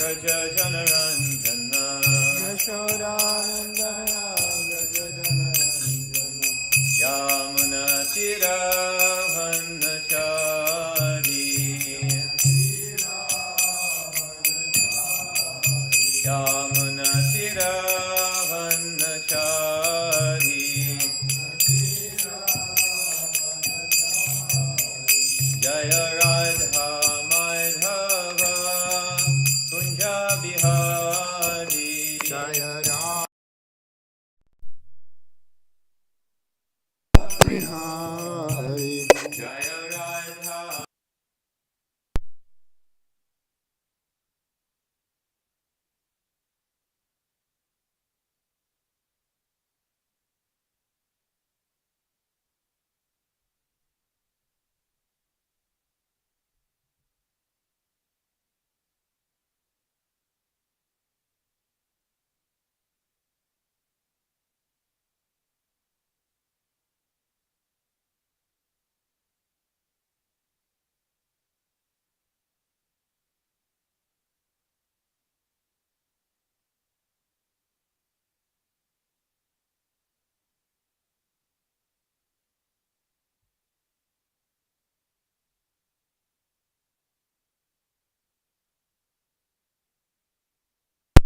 Vraja Janaranjana Yashodanandana Vraja Janaranjana Yamuna Tiravanachari Yamuna Tiravanachari Jaya Radha Madhava Kunja Bihari Jaya Ram Bihari Jaya Radha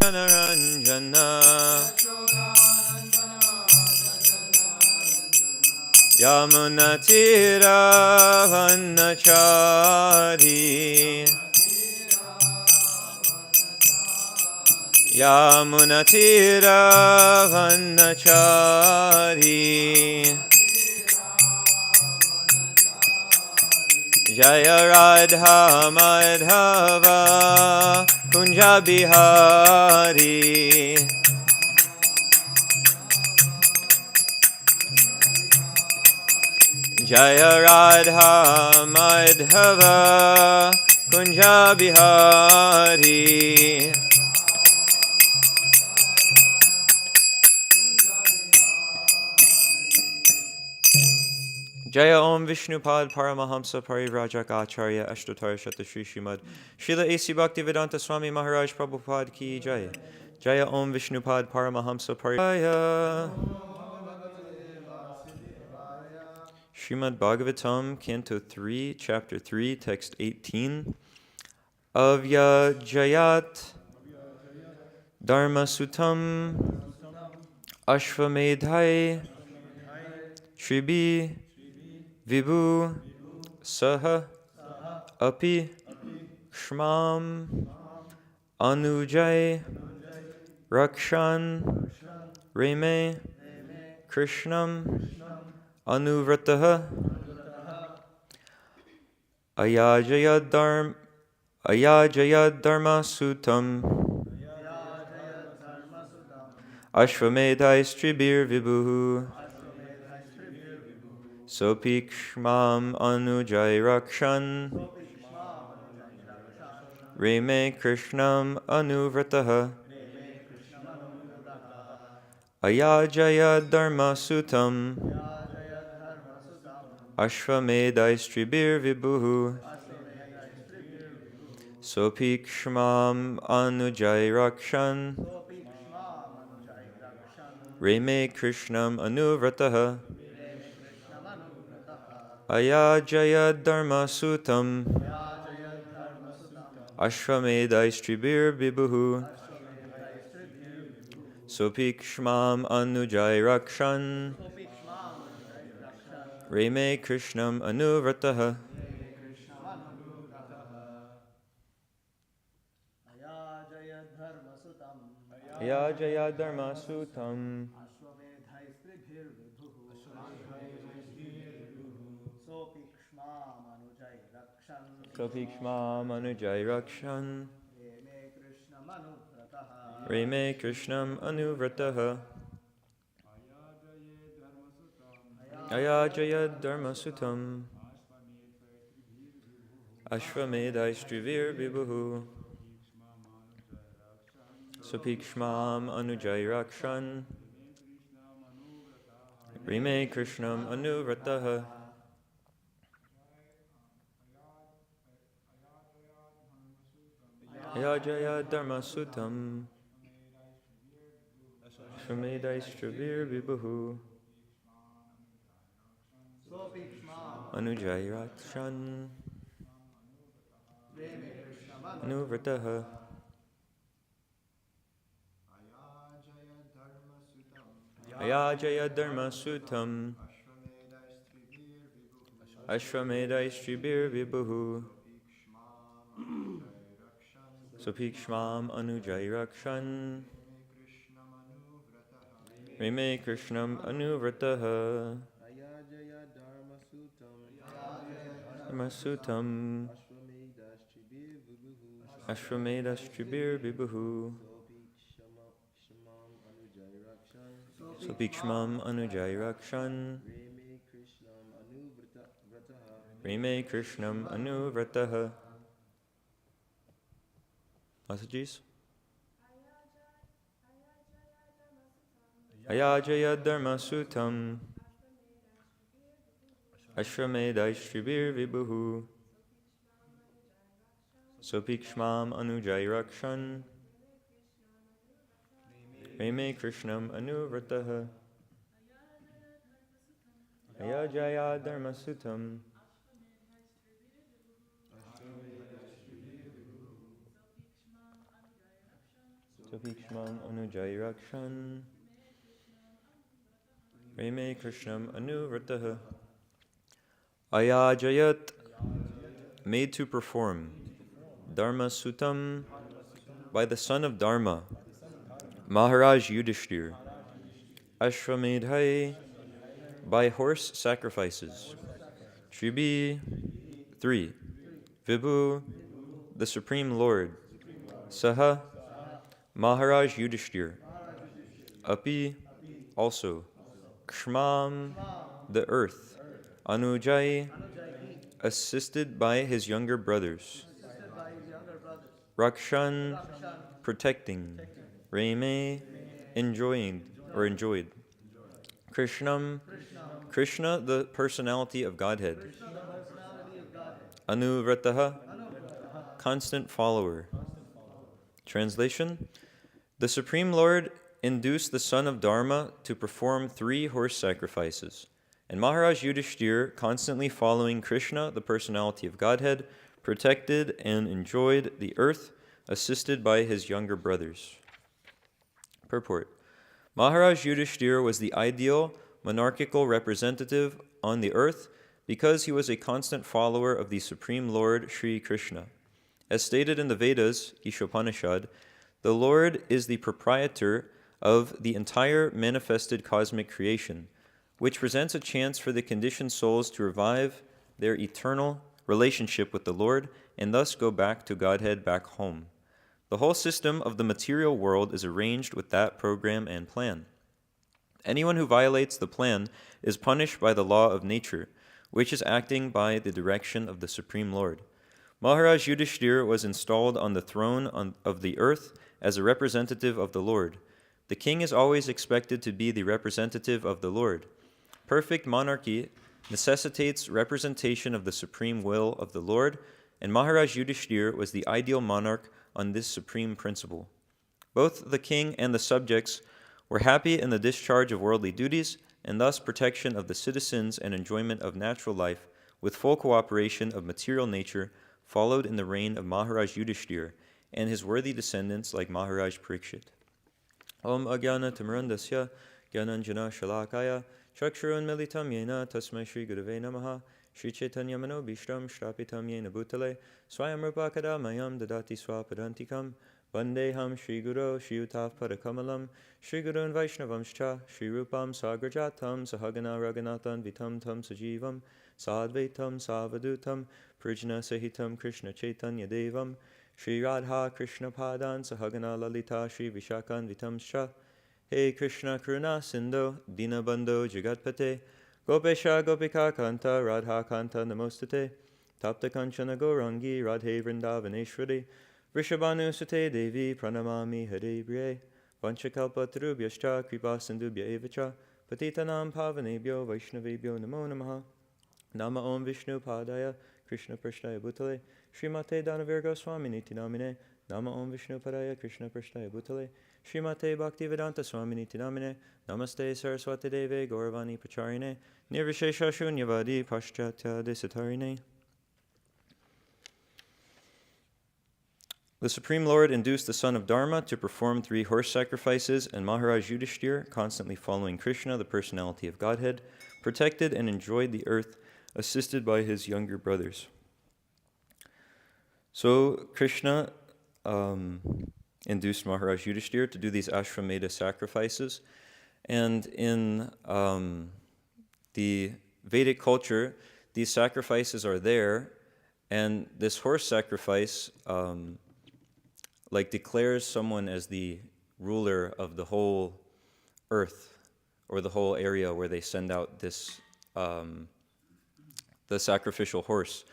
Janaranjana Yamuna Tiravanachari Yamuna Tiravanachari Jaya Radha Madhava Kunja Bihari Jaya Radha Madhava Kunja Bihari Jaya Om Vishnupad Paramahamsa Parivrajak Acharya Ashtotar Shata Shri Srimad Srila A.C. Bhaktivedanta Swami Maharaj Prabhupada Ki Jaya Jaya Om Vishnupad Paramahamsa Parivrajak Srimad Bhagavatam, Canto 3, Chapter 3, Text 18. Avyajayat Dharma Sutam Ashvamedhai Tribi Vibhu Saha Api Shmam Anujay Rakshan Reme Krishnam Anuvrataha Ayajaya Dharma Sutam Ashvamedhai Stribir Vibhu Sopikshmam Anujay Rakshan Reme Krishnam Anuvrataha Ayajaya Dharma Sutam Ashvamedhai Stribir Vibhu Sopikshmam Anujay Rakshan Reme Krishnam Anuvrataha Ayajaya Dharma Sutam Ashvamedhai Stribir Vibhu Sopikshmam Anujay Rakshan Reme Krishnam Anuvrataha Ayajaya Dharma Sutam Sopikshmam Anujay Rakshan Reme Krishnam Anuvrataha Ayajaya Dharma Sutam Ashvamedhai Strivir Vibhu Sopikshmam Anujay Rakshan Rime Krishnam Anuvrataha Ayajaya Dharma Sutam Shramedai Strabir Vibhu Anujayrakshan Anuvrataha Ayajaya Dharma Sutam Ashramedai Stribir Vibhu Sopikshmam Anujayrakshan Rime Krishnam Anuvrataha Ayajaya Dharma Sutam Dharma Sutam Ashwamedha Stribir Vibhu Ashramedha Stribir Vibhu Shamam Anujay Rakshan Sopikshmam Anujayrakshan Reme Krishnam Anuvrataha Rime Krishnam Anuvrataha Messages? Ayajaya Dharma Sutam Ashramedai Stribir Vibhu Sopikshmam Anujayrakshan Rime Krishnam Anuvrataha Ayajaya Dharma Sutam Sopikshmam Anujayrakshan Rime Krishnam Anuvrataha Ayajayat made to perform Dharma Sutam by the son of Dharma Maharaj Yudhishthir Ashramedhai by horse sacrifices Shribi 3 Vibhu the Supreme Lord Saha Maharaj Yudhishthir Api also Kshmam the earth Anujai assisted by his younger brothers Rakshan protecting Reme enjoyed Krishnam Krishna the personality of Godhead Anuvrataha constant follower. Translation: the Supreme Lord induced the son of Dharma to perform 3 horse sacrifices, and Maharaj Yudhishthir, constantly following Krishna, the personality of Godhead, protected and enjoyed the earth, assisted by his younger brothers. Purport: Maharaj Yudhishthir was the ideal monarchical representative on the earth because he was a constant follower of the Supreme Lord Sri Krishna. As stated in the Vedas, Ishopanishad, the Lord is the proprietor of the entire manifested cosmic creation, which presents a chance for the conditioned souls to revive their eternal relationship with the Lord and thus go back to Godhead, back home. The whole system of the material world is arranged with that program and plan. Anyone who violates the plan is punished by the law of nature, which is acting by the direction of the Supreme Lord. Maharaj Yudhishthir was installed on the throne of the earth as a representative of the Lord. The king is always expected to be the representative of the Lord. Perfect monarchy necessitates representation of the supreme will of the Lord, and Maharaj Yudhishthir was the ideal monarch on this supreme principle. Both the king and the subjects were happy in the discharge of worldly duties, and thus protection of the citizens and enjoyment of natural life, with full cooperation of material nature, followed in the reign of Maharaj Yudhishthir and his worthy descendants like Maharaj Parikshit. Om Agyana Tamarandasya Gyananjana Shalakaya Chakshurun Militam Yena Tasmai Shri Gurave Namaha Shri Chaitanya Mano Bhishtam Shrapitam Yena Bhutale Swayam Rupa Kadamayam Dadati Swapadantikam Vandeham Shri Guru Shri Utav Padakamalam Shri Gurun Vaishnavamscha Shri Rupam Sagrajatam Sahagana Raganathan Vitam Tam Sajivam Sadvaitam Savadutam Prijna Sahitam Krishna Chaitanya Devam Shri Radha Krishna Padan Sahagana Lalita Shri Vishakan Vitamscha Hey Krishna Karuna Sindho Dinabandho Jagatpate Gopesha Gopika Kanta Radha Kanta Namostate Tapta Kanchana Gaurangi Radhe Vrindavaneshwari Vrishabhanu Sute Devi Pranamami Hare Priye Vanchakalpa Tarubhyascha Kripa Sindhubhya Evacha Patitanam Pavanebhyo Vaishnavebhyo Namo Namaha Nama Om Vishnu Padaya Krishna Prashnaya Bhutale Srimate Danavirga Swami Niti Namine Nama Om Vishnu Padaya Krishna Prashtaya Bhutale Srimate Bhaktivedanta Swaminiti Namine Namaste Saraswati Deve Gauravani Pacharine Nirvishesha Shunyavadi Paschatya Desitarine. The Supreme Lord induced the son of Dharma to perform 3 horse sacrifices, and Maharaj Yudhishthira, constantly following Krishna, the personality of Godhead, protected and enjoyed the earth, assisted by his younger brothers. So Krishna induced Maharaj Yudhishthira to do these Ashvamedha sacrifices, and in the Vedic culture, these sacrifices are there, and this horse sacrifice declares someone as the ruler of the whole earth or the whole area where they send out this the sacrificial horse.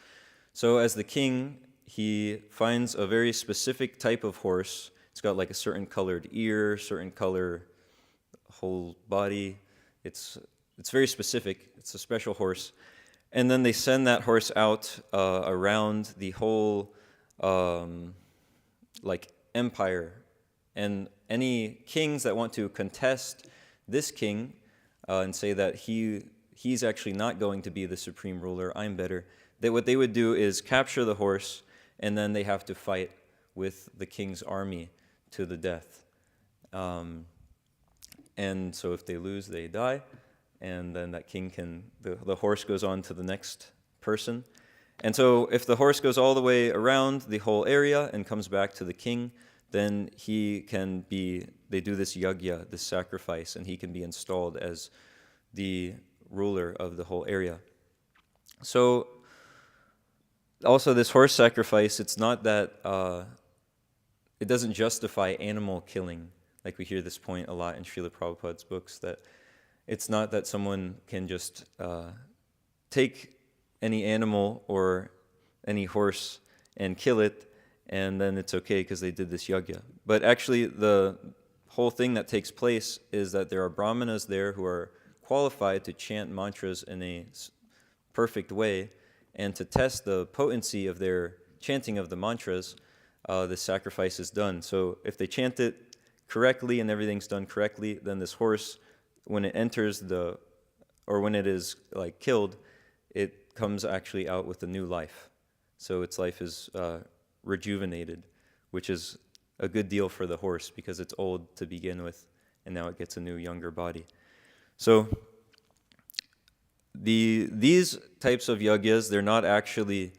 So as the king, he finds a very specific type of horse. It's got like a certain colored ear, certain color whole body. It's very specific. It's a special horse. And then they send that horse out around the whole empire, and any kings that want to contest this king and say that he's actually not going to be the supreme ruler, I'm better, that what they would do is capture the horse, and then they have to fight with the king's army to the death. And so if they lose, they die, and then that king the horse goes on to the next person. And so if the horse goes all the way around the whole area and comes back to the king, then they do this yagya, this sacrifice, and he can be installed as the ruler of the whole area. So also this horse sacrifice, it's not that, it doesn't justify animal killing. Like we hear this point a lot in Srila Prabhupada's books, that it's not that someone can just take any animal or any horse and kill it, and then it's okay because they did this yagya. But actually the whole thing that takes place is that there are brahmanas there who are qualified to chant mantras in a perfect way, and to test the potency of their chanting of the mantras, the sacrifice is done. So if they chant it correctly and everything's done correctly, then this horse, when it enters when it is killed, it comes actually out with a new life. So its life is rejuvenated, which is a good deal for the horse because it's old to begin with, and now it gets a new, younger body. So these types of yagyas, they're not actually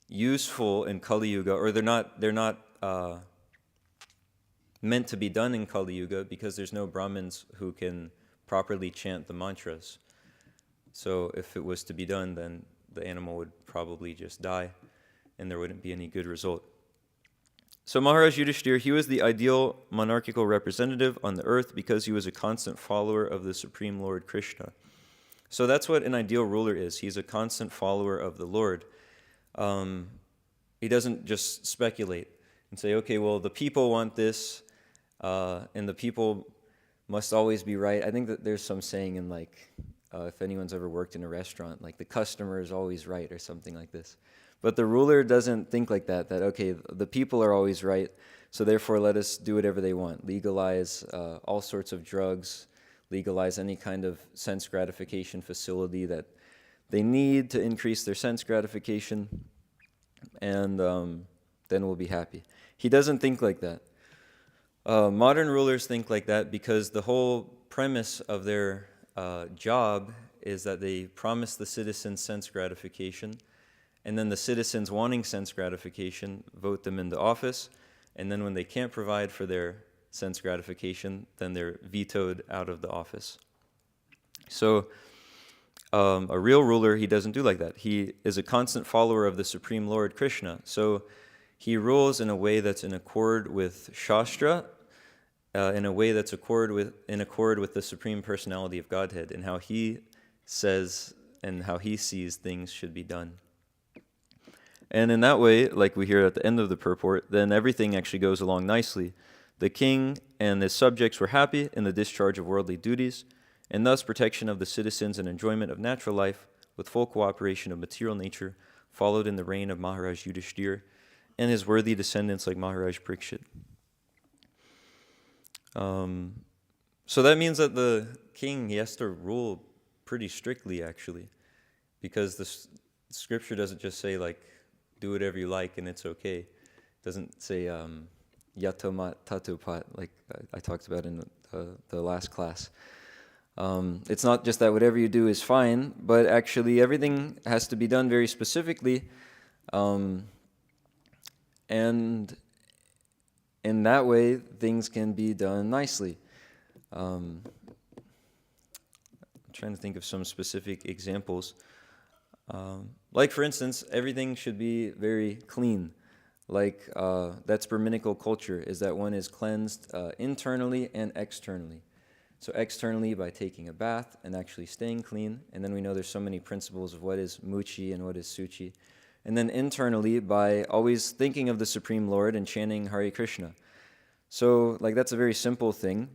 useful in Kali Yuga, or they're not meant to be done in Kali Yuga because there's no Brahmins who can properly chant the mantras. So if it was to be done, then the animal would probably just die, and there wouldn't be any good result. So Maharaj Yudhishthira, he was the ideal monarchical representative on the earth because he was a constant follower of the Supreme Lord Krishna. So that's what an ideal ruler is. He's a constant follower of the Lord. He doesn't just speculate and say, okay, well, the people want this, and the people must always be right. I think that there's some saying in if anyone's ever worked in a restaurant, the customer is always right or something like this. But the ruler doesn't think like that, okay, the people are always right, so therefore let us do whatever they want. Legalize all sorts of drugs, legalize any kind of sense gratification facility that they need to increase their sense gratification, and then we'll be happy. He doesn't think like that. Modern rulers think like that because the whole premise of their job is that they promise the citizens sense gratification, and then the citizens wanting sense gratification vote them into office, and then when they can't provide for their sense gratification, then they're vetoed out of the office. So a real ruler, he doesn't do like that. He is a constant follower of the Supreme Lord Krishna. So he rules in a way that's in accord with Shastra, in a way that's in accord with the Supreme Personality of Godhead, and how he says and how he sees things should be done. And in that way, like we hear at the end of the purport, then everything actually goes along nicely. The king and his subjects were happy in the discharge of worldly duties, and thus protection of the citizens and enjoyment of natural life with full cooperation of material nature followed in the reign of Maharaj Yudhishthir and his worthy descendants like Maharaj Parikshit. So that means that the king, he has to rule pretty strictly, actually, because the scripture doesn't just say, like, do whatever you like and it's okay. It doesn't say yatomat tatupat, like I talked about in the last class. It's not just that whatever you do is fine, but actually everything has to be done very specifically, and in that way things can be done nicely. I'm trying to think of some specific examples. Like, for instance, everything should be very clean. Like, that's Brahminical culture, is that one is cleansed internally and externally. So externally by taking a bath and actually staying clean, and then we know there's so many principles of what is muchi and what is suchi. And then internally by always thinking of the Supreme Lord and chanting Hare Krishna. So, like, that's a very simple thing,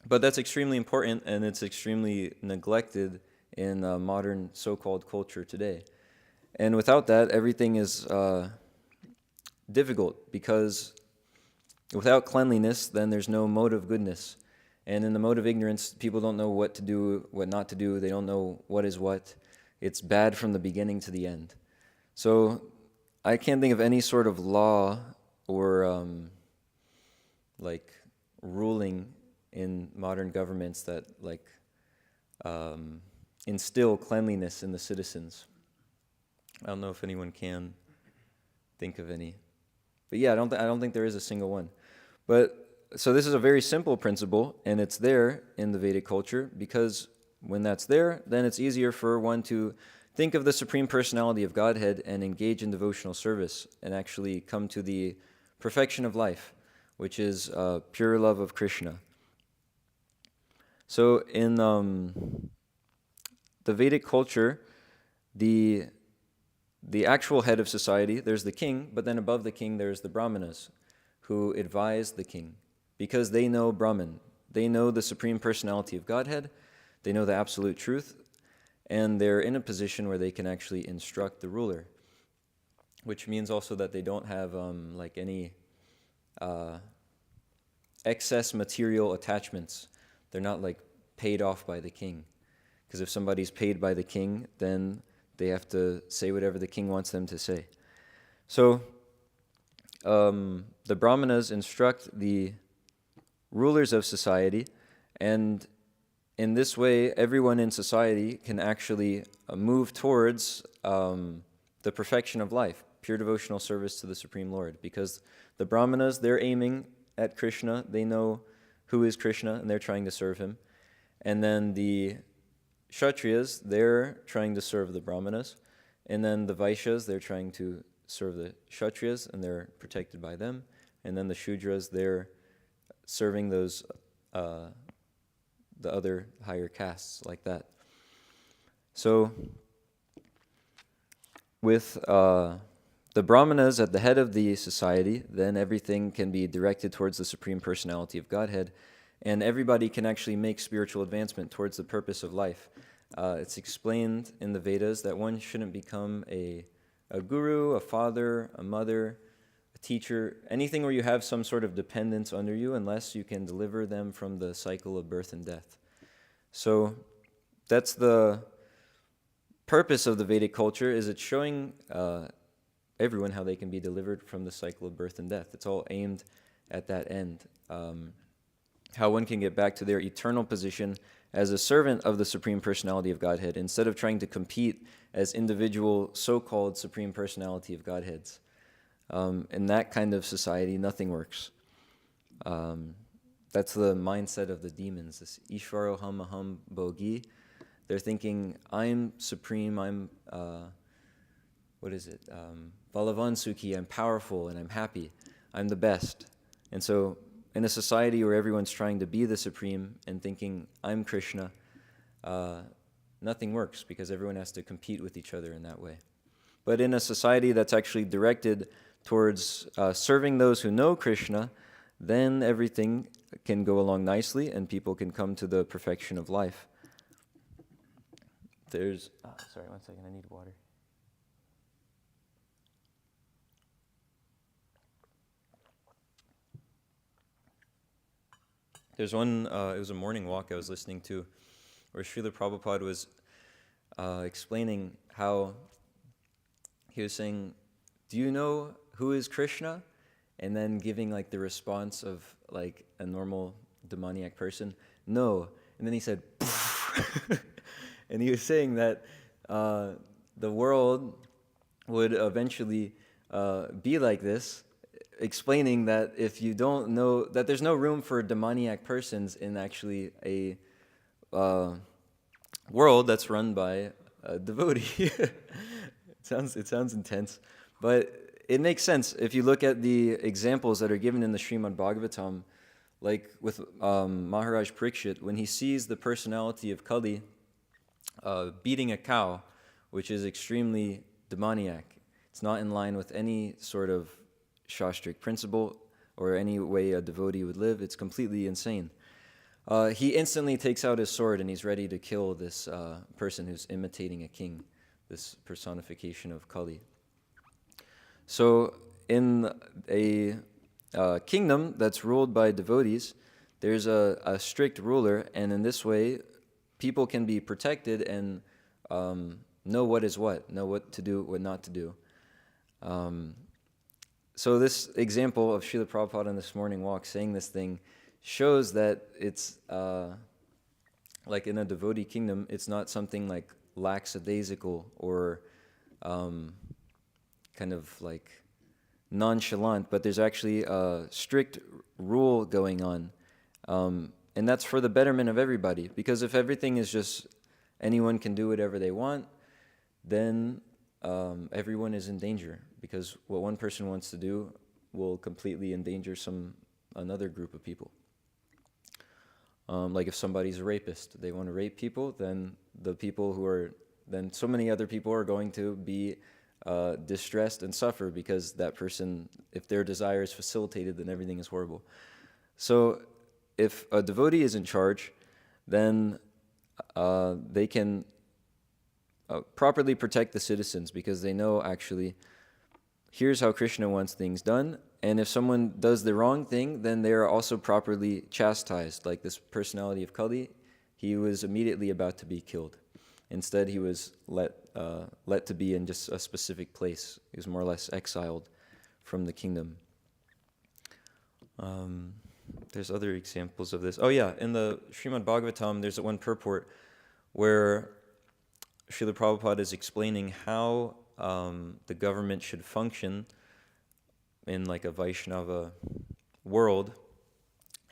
but that's extremely important, and it's extremely neglected in modern so-called culture today. And without that, everything is difficult, because without cleanliness, then there's no mode of goodness. And in the mode of ignorance, people don't know what to do, what not to do. They don't know what is what. It's bad from the beginning to the end. So I can't think of any sort of law or like ruling in modern governments that like instill cleanliness in the citizens. I don't know if anyone can think of any. But yeah, I don't think there is a single one. But so this is a very simple principle, and it's there in the Vedic culture, because when that's there, then it's easier for one to think of the Supreme Personality of Godhead and engage in devotional service and actually come to the perfection of life, which is pure love of Krishna. So in the Vedic culture, the actual head of society, there's the king, but then above the king there's the brahmanas, who advise the king, because they know Brahman. They know the Supreme Personality of Godhead, they know the absolute truth, and they're in a position where they can actually instruct the ruler, which means also that they don't have like any excess material attachments. They're not like paid off by the king, because if somebody's paid by the king, then they have to say whatever the king wants them to say. So the brahmanas instruct the rulers of society, and in this way, everyone in society can actually move towards the perfection of life, pure devotional service to the Supreme Lord, because the brahmanas, they're aiming at Krishna, they know who is Krishna, and they're trying to serve him. And then the Kshatriyas, they're trying to serve the brahmanas, and then the Vaishyas, they're trying to serve the Kshatriyas, and they're protected by them, and then the Shudras, they're serving those the other higher castes, like that. So with the brahmanas at the head of the society, then everything can be directed towards the Supreme Personality of Godhead, and everybody can actually make spiritual advancement towards the purpose of life. It's explained in the Vedas that one shouldn't become a guru, a father, a mother, a teacher, anything where you have some sort of dependence under you, unless you can deliver them from the cycle of birth and death. So that's the purpose of the Vedic culture, is it's showing everyone how they can be delivered from the cycle of birth and death. It's all aimed at that end. How one can get back to their eternal position as a servant of the Supreme Personality of Godhead, instead of trying to compete as individual so-called Supreme Personality of Godheads. In that kind of society, nothing works. That's the mindset of the demons, this Ishvaro Hamaham Bogi. They're thinking, I'm supreme, I'm, Balavan Sukhi, I'm powerful and I'm happy, I'm the best. And so in a society where everyone's trying to be the supreme and thinking, I'm Krishna, nothing works, because everyone has to compete with each other in that way. But in a society that's actually directed towards serving those who know Krishna, then everything can go along nicely and people can come to the perfection of life. Sorry, 1 second, I need water. There's one, it was a morning walk I was listening to, where Srila Prabhupada was explaining how he was saying, do you know who is Krishna? And then giving like the response of like a normal demoniac person, no. And then he said, and he was saying that the world would eventually be like this, explaining that if you don't know, that there's no room for demoniac persons in actually a world that's run by a devotee. It sounds intense, but it makes sense if you look at the examples that are given in the Srimad Bhagavatam, like with Maharaj Parikshit, when he sees the personality of Kali beating a cow, which is extremely demoniac. It's not in line with any sort of shastric principle or any way a devotee would live. It's completely insane. He instantly takes out his sword and he's ready to kill this person who's imitating a king, this personification of Kali. So in a kingdom that's ruled by devotees, there's a strict ruler, and in this way, people can be protected and know what is what, know what to do, what not to do. So this example of Srila Prabhupada in this morning walk saying this thing shows that it's like in a devotee kingdom, it's not something like lackadaisical or kind of like nonchalant, but there's actually a strict rule going on. And that's for the betterment of everybody, because if everything is just anyone can do whatever they want, then everyone is in danger, because what one person wants to do will completely endanger another group of people. Like if somebody's a rapist, they want to rape people, then so many other people are going to be distressed and suffer because that person, if their desire is facilitated, then everything is horrible. So if a devotee is in charge, then they can properly protect the citizens, because they know actually here's how Krishna wants things done, and if someone does the wrong thing, then they are also properly chastised. Like this personality of Kali, he was immediately about to be killed. Instead, he was let to be in just a specific place. He was more or less exiled from the kingdom. There's other examples of this. Oh yeah, in the Srimad Bhagavatam, there's one purport where Srila Prabhupada is explaining how the government should function in like a Vaishnava world.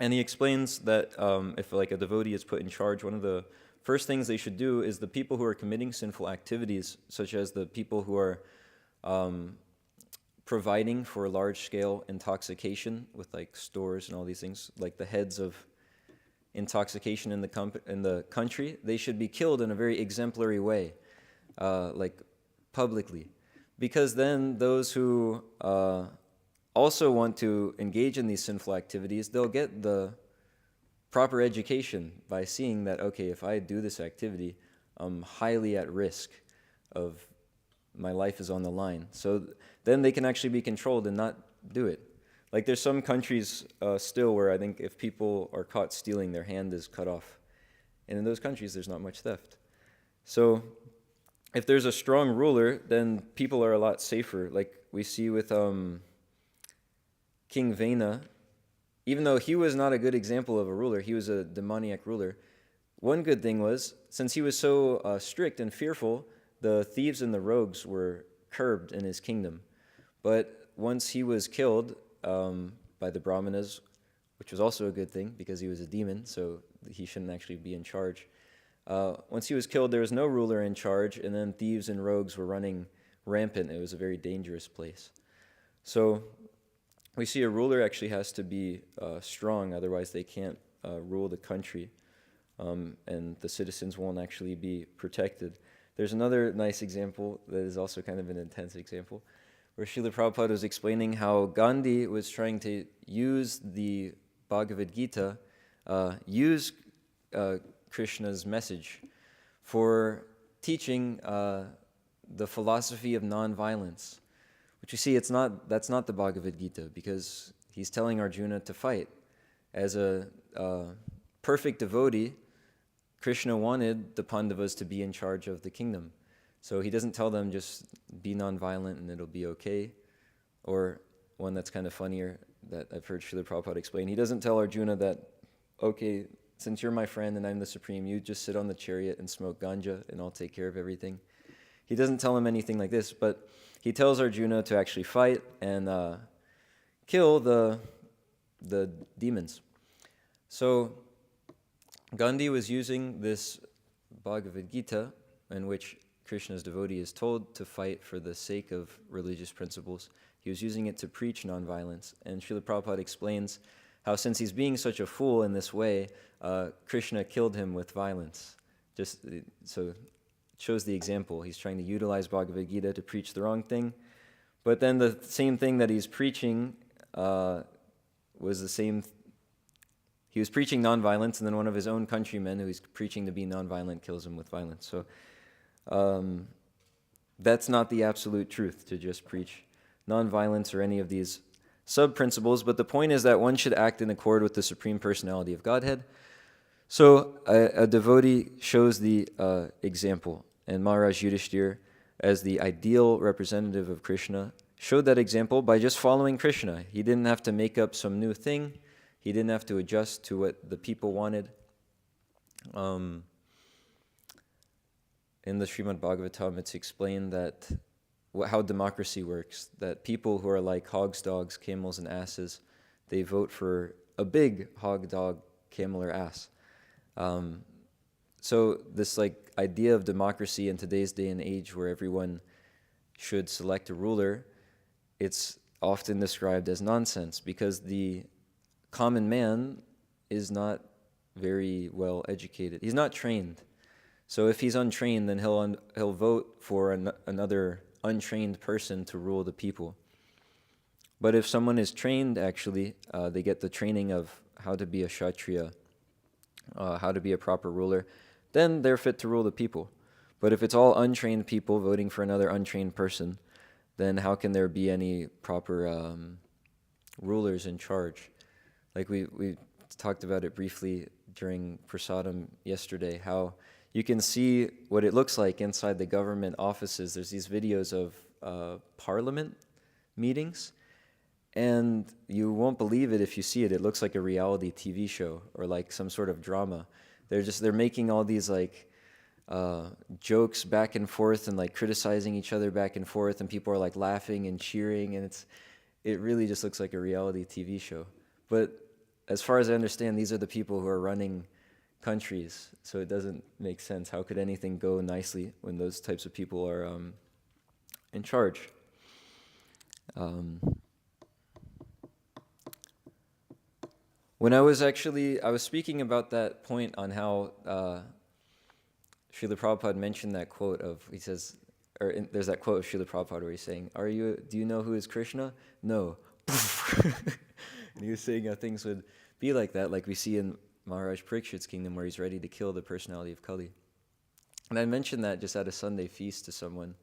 And he explains that if like a devotee is put in charge, one of the first things they should do is the people who are committing sinful activities, such as the people who are providing for large-scale intoxication with like stores and all these things, like the heads of intoxication in the country, they should be killed in a very exemplary way, like publicly, because then those who also want to engage in these sinful activities, they'll get the proper education by seeing that, okay, if I do this activity, I'm highly at risk of my life is on the line. So then they can actually be controlled and not do it. Like there's some countries still where I think if people are caught stealing, their hand is cut off. And in those countries, there's not much theft. So if there's a strong ruler, then people are a lot safer. Like we see with King Vena, even though he was not a good example of a ruler, he was a demoniac ruler. One good thing was, since he was so strict and fearful, the thieves and the rogues were curbed in his kingdom. But once he was killed by the Brahmanas, which was also a good thing because he was a demon, so he shouldn't actually be in charge. Once he was killed, there was no ruler in charge, and then thieves and rogues were running rampant. It was a very dangerous place. So we see a ruler actually has to be strong, otherwise they can't rule the country, and the citizens won't actually be protected. There's another nice example that is also kind of an intense example, where Srila Prabhupada was explaining how Gandhi was trying to use the Bhagavad Gita, use Krishna's message for teaching the philosophy of nonviolence. Which you see, that's not the Bhagavad Gita, because he's telling Arjuna to fight. as a perfect devotee, Krishna wanted the Pandavas to be in charge of the kingdom. So he doesn't tell them just be nonviolent and it'll be okay. Or one that's kind of funnier that I've heard Srila Prabhupada explain. He doesn't tell Arjuna that, okay, since you're my friend and I'm the supreme, you just sit on the chariot and smoke ganja and I'll take care of everything. He doesn't tell him anything like this, but he tells Arjuna to actually fight and kill the demons. So Gandhi was using this Bhagavad Gita, in which Krishna's devotee is told to fight for the sake of religious principles. He was using it to preach nonviolence. And Srila Prabhupada explains how since he's being such a fool in this way, Krishna killed him with violence. Just so it shows the example. He's trying to utilize Bhagavad Gita to preach the wrong thing. But then the same thing that he's preaching was the same. He was preaching nonviolence, and then one of his own countrymen who he's preaching to be nonviolent kills him with violence. So that's not the absolute truth, to just preach nonviolence or any of these sub-principles, but the point is that one should act in accord with the Supreme Personality of Godhead. So a devotee shows the example, and Maharaj Yudhishthira, as the ideal representative of Krishna, showed that example by just following Krishna. He didn't have to make up some new thing. He didn't have to adjust to what the people wanted. In the Srimad Bhagavatam, it's explained that how democracy works, that people who are like hogs, dogs, camels, and asses, they vote for a big hog, dog, camel, or ass. So this idea of democracy in today's day and age where everyone should select a ruler, it's often described as nonsense because the common man is not very well educated. He's not trained. So if he's untrained, then he'll vote for another untrained person to rule the people. But if someone is trained, actually, they get the training of how to be a kshatriya, how to be a proper ruler, then they're fit to rule the people. But if it's all untrained people voting for another untrained person, then how can there be any proper rulers in charge? Like we talked about it briefly during Prasadam yesterday, how you can see what it looks like inside the government offices. There's these videos of parliament meetings, and you won't believe it if you see it. It looks like a reality TV show or like some sort of drama. They're making all these jokes back and forth and criticizing each other back and forth, and people are laughing and cheering, and it really just looks like a reality TV show. But as far as I understand, these are the people who are running countries, so it doesn't make sense. How could anything go nicely when those types of people are in charge? When I was speaking about that point on how Srila Prabhupada mentioned that quote there's that quote of Srila Prabhupada where he's saying, do you know who is Krishna? No. And he was saying how things would be like that, like we see in Maharaj Parikshit's kingdom where he's ready to kill the personality of Kali. And I mentioned that just at a Sunday feast to someone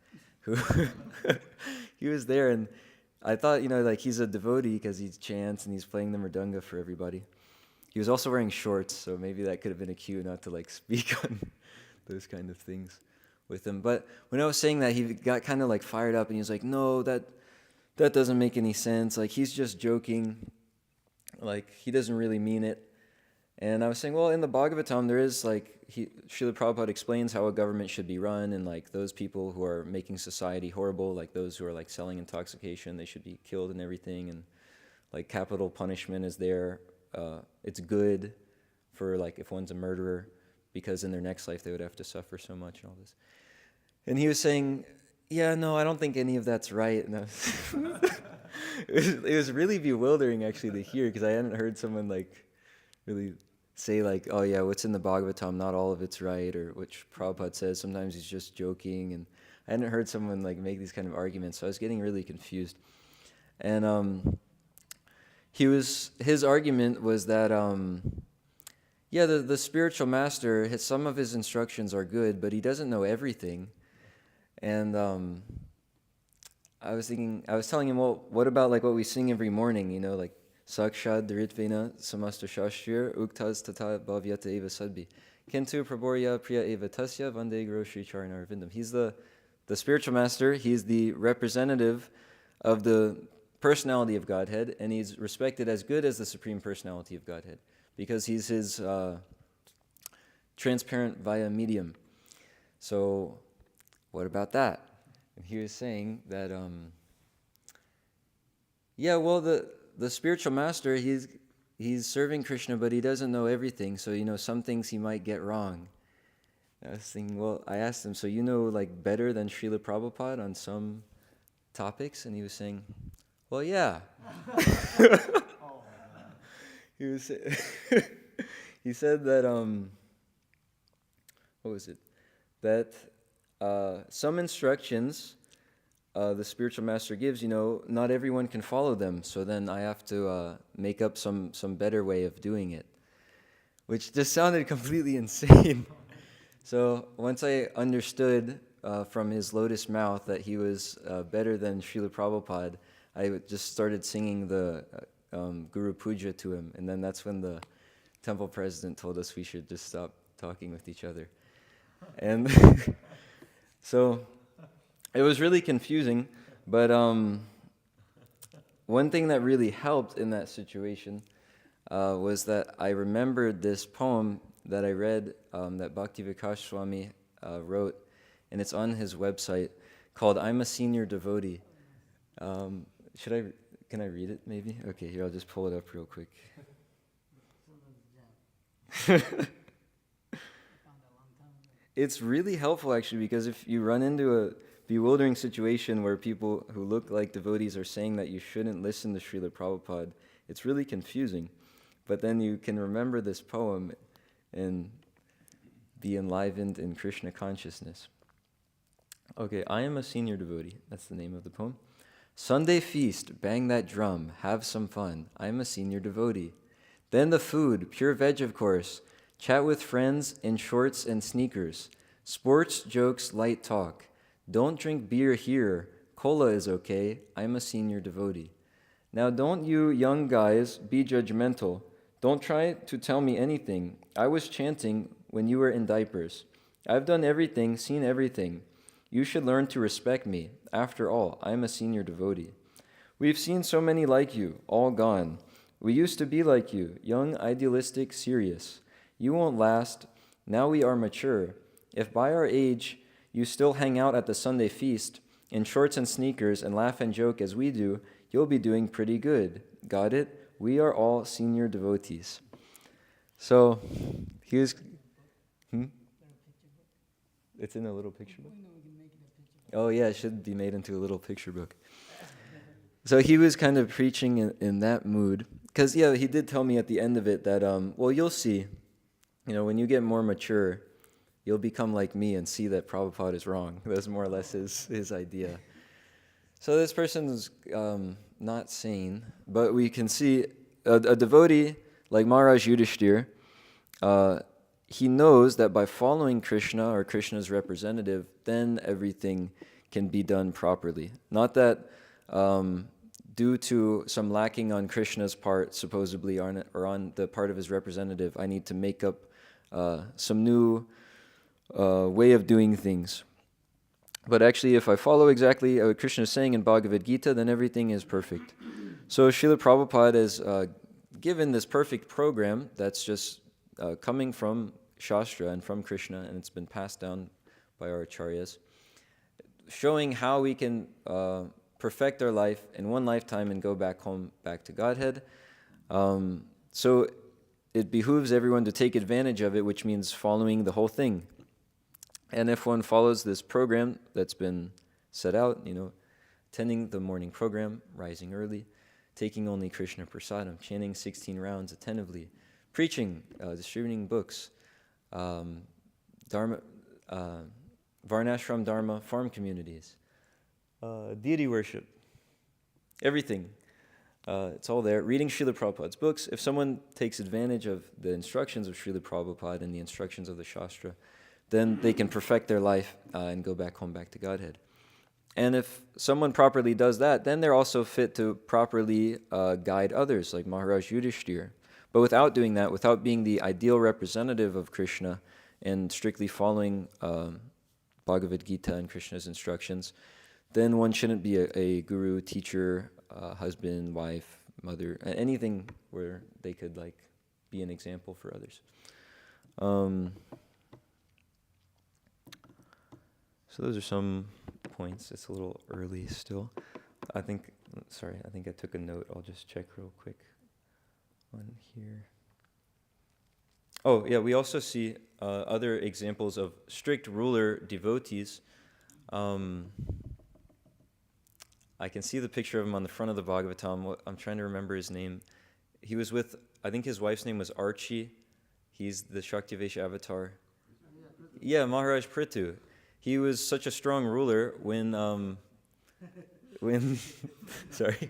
who he was there, and I thought, he's a devotee because he chants and he's playing the mridanga for everybody. He was also wearing shorts, so maybe that could have been a cue not to speak on those kind of things with him. But when I was saying that, he got kind of fired up, and he was like, no, that doesn't make any sense. He's just joking. He doesn't really mean it. And I was saying, well, in the Bhagavatam, there is Srila Prabhupada explains how a government should be run, and those people who are making society horrible, those who are selling intoxication, they should be killed and everything, and capital punishment is there. It's good for if one's a murderer, because in their next life they would have to suffer so much and all this. And he was saying, yeah, no, I don't think any of that's right. And it was really bewildering actually to hear, because I hadn't heard someone really say oh yeah, what's in the Bhagavatam, not all of it's right, or which Prabhupada says sometimes he's just joking, and I hadn't heard someone make these kind of arguments, so I was getting really confused. And his argument was that the spiritual master, some of his instructions are good, but he doesn't know everything. And I was telling him, well, what about what we sing every morning, Sakshad Dhritvena Samasta Shastrir Uktas Tata Bhavyata Eva Sadbi. Kintu Praborya Priya Eva Tasya Vande Guru Sri Charanarvindam. He's the spiritual master. He's the representative of the personality of Godhead, and he's respected as good as the supreme personality of Godhead because he's his transparent via medium. So, what about that? And he was saying that, the spiritual master, he's serving Krishna, but he doesn't know everything, so, some things he might get wrong. I was thinking, I asked him, so better than Srila Prabhupada on some topics? And he was saying, well, yeah. He said that, what was it? That some instructions the spiritual master gives, not everyone can follow them, so then I have to make up some better way of doing it, which just sounded completely insane. So once I understood from his lotus mouth that he was better than Srila Prabhupada, I just started singing the Guru Puja to him, and then that's when the temple president told us we should just stop talking with each other. And so it was really confusing, but one thing that really helped in that situation was that I remembered this poem that I read that Bhakti Vikas Swami wrote, and it's on his website, called "I'm a Senior Devotee." Can I read it maybe? Okay, here, I'll just pull it up real quick. It's really helpful actually, because if you run into a bewildering situation where people who look like devotees are saying that you shouldn't listen to Srila Prabhupada, it's really confusing. But then you can remember this poem and be enlivened in Krishna consciousness. Okay, I am a senior devotee. That's the name of the poem. Sunday feast, bang that drum, have some fun. I am a senior devotee. Then the food, pure veg of course. Chat with friends in shorts and sneakers. Sports, jokes, light talk. Don't drink beer here. Cola is okay. I'm a senior devotee. Now don't you young guys be judgmental. Don't try to tell me anything. I was chanting when you were in diapers. I've done everything, seen everything. You should learn to respect me. After all, I'm a senior devotee. We've seen so many like you, all gone. We used to be like you, young, idealistic, serious. You won't last. Now we are mature. If by our age you still hang out at the Sunday feast in shorts and sneakers and laugh and joke as we do, you'll be doing pretty good. Got it? We are all senior devotees. So, he was... It's in a little picture book? Oh yeah, it should be made into a little picture book. So he was kind of preaching in that mood. Because, yeah, he did tell me at the end of it that, you'll see, when you get more mature, you'll become like me and see that Prabhupada is wrong. That's more or less his idea. So this person's not sane, but we can see a devotee like Maharaj Yudhishthir, he knows that by following Krishna or Krishna's representative, then everything can be done properly. Not that due to some lacking on Krishna's part, supposedly, or on the part of his representative, I need to make up some new way of doing things. But actually, if I follow exactly what Krishna is saying in Bhagavad Gita, then everything is perfect. So Srila Prabhupada has given this perfect program that's just coming from Shastra and from Krishna, and it's been passed down by our acharyas, showing how we can perfect our life in one lifetime and go back home, back to Godhead. So it behooves everyone to take advantage of it, which means following the whole thing. And if one follows this program that's been set out, attending the morning program, rising early, taking only Krishna Prasadam, chanting 16 rounds attentively, preaching, distributing books, Dharma, Varnashram Dharma, farm communities, deity worship, everything. It's all there. Reading Srila Prabhupada's books. If someone takes advantage of the instructions of Srila Prabhupada and the instructions of the Shastra, then they can perfect their life and go back home, back to Godhead. And if someone properly does that, then they're also fit to properly guide others, like Maharaj Yudhishthir. But without doing that, without being the ideal representative of Krishna and strictly following Bhagavad Gita and Krishna's instructions, then one shouldn't be a guru, teacher, husband, wife, mother, anything where they could like be an example for others. So those are some points. It's a little early still. I think I took a note. I'll just check real quick on here. Oh, yeah, we also see other examples of strict ruler devotees. I can see the picture of him on the front of the Bhagavatam. I'm trying to remember his name. He was with, I think his wife's name was Archie. He's the Shaktivesh avatar. Yeah, Maharaj Prithu. He was such a strong ruler when sorry.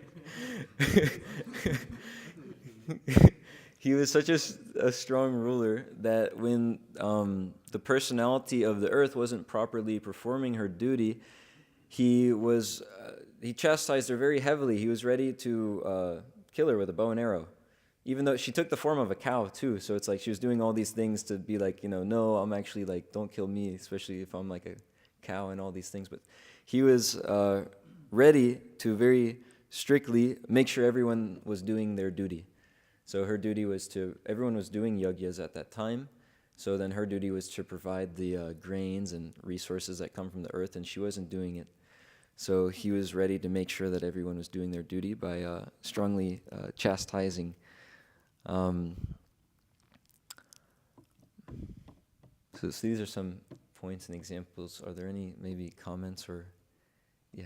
He was such a strong ruler that when the personality of the earth wasn't properly performing her duty, he chastised her very heavily. He was ready to kill her with a bow and arrow, even though she took the form of a cow too. So it's like she was doing all these things to be like, no, I'm actually like, don't kill me, especially if I'm like a cow and all these things. But he was ready to very strictly make sure everyone was doing their duty. So her duty was everyone was doing yagyas at that time. So then her duty was to provide the grains and resources that come from the earth, and she wasn't doing it. So he was ready to make sure that everyone was doing their duty by strongly chastising. So these are some points and examples. Are there any maybe comments or, yeah?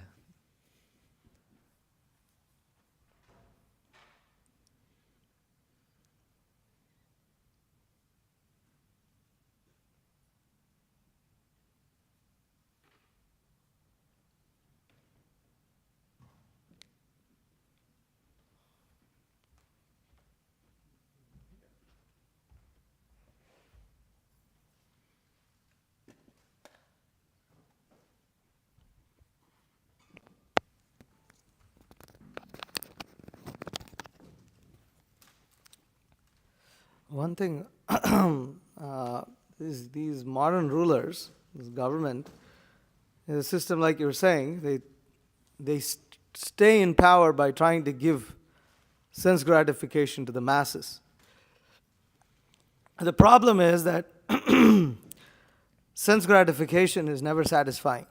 One thing, these modern rulers, this government, is a system like you were saying. They stay in power by trying to give sense gratification to the masses. The problem is that sense gratification is never satisfying.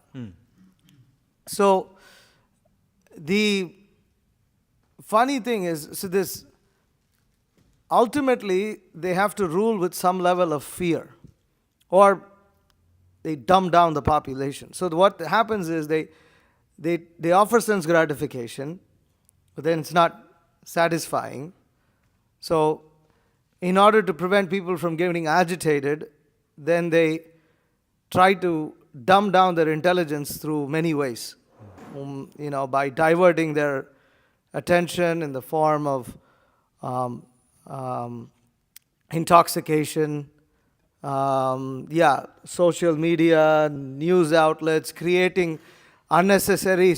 So the funny thing is, ultimately, they have to rule with some level of fear, or they dumb down the population. So what happens is they offer sense gratification, but then it's not satisfying. So in order to prevent people from getting agitated, then they try to dumb down their intelligence through many ways, by diverting their attention in the form of intoxication, social media, news outlets, creating unnecessary,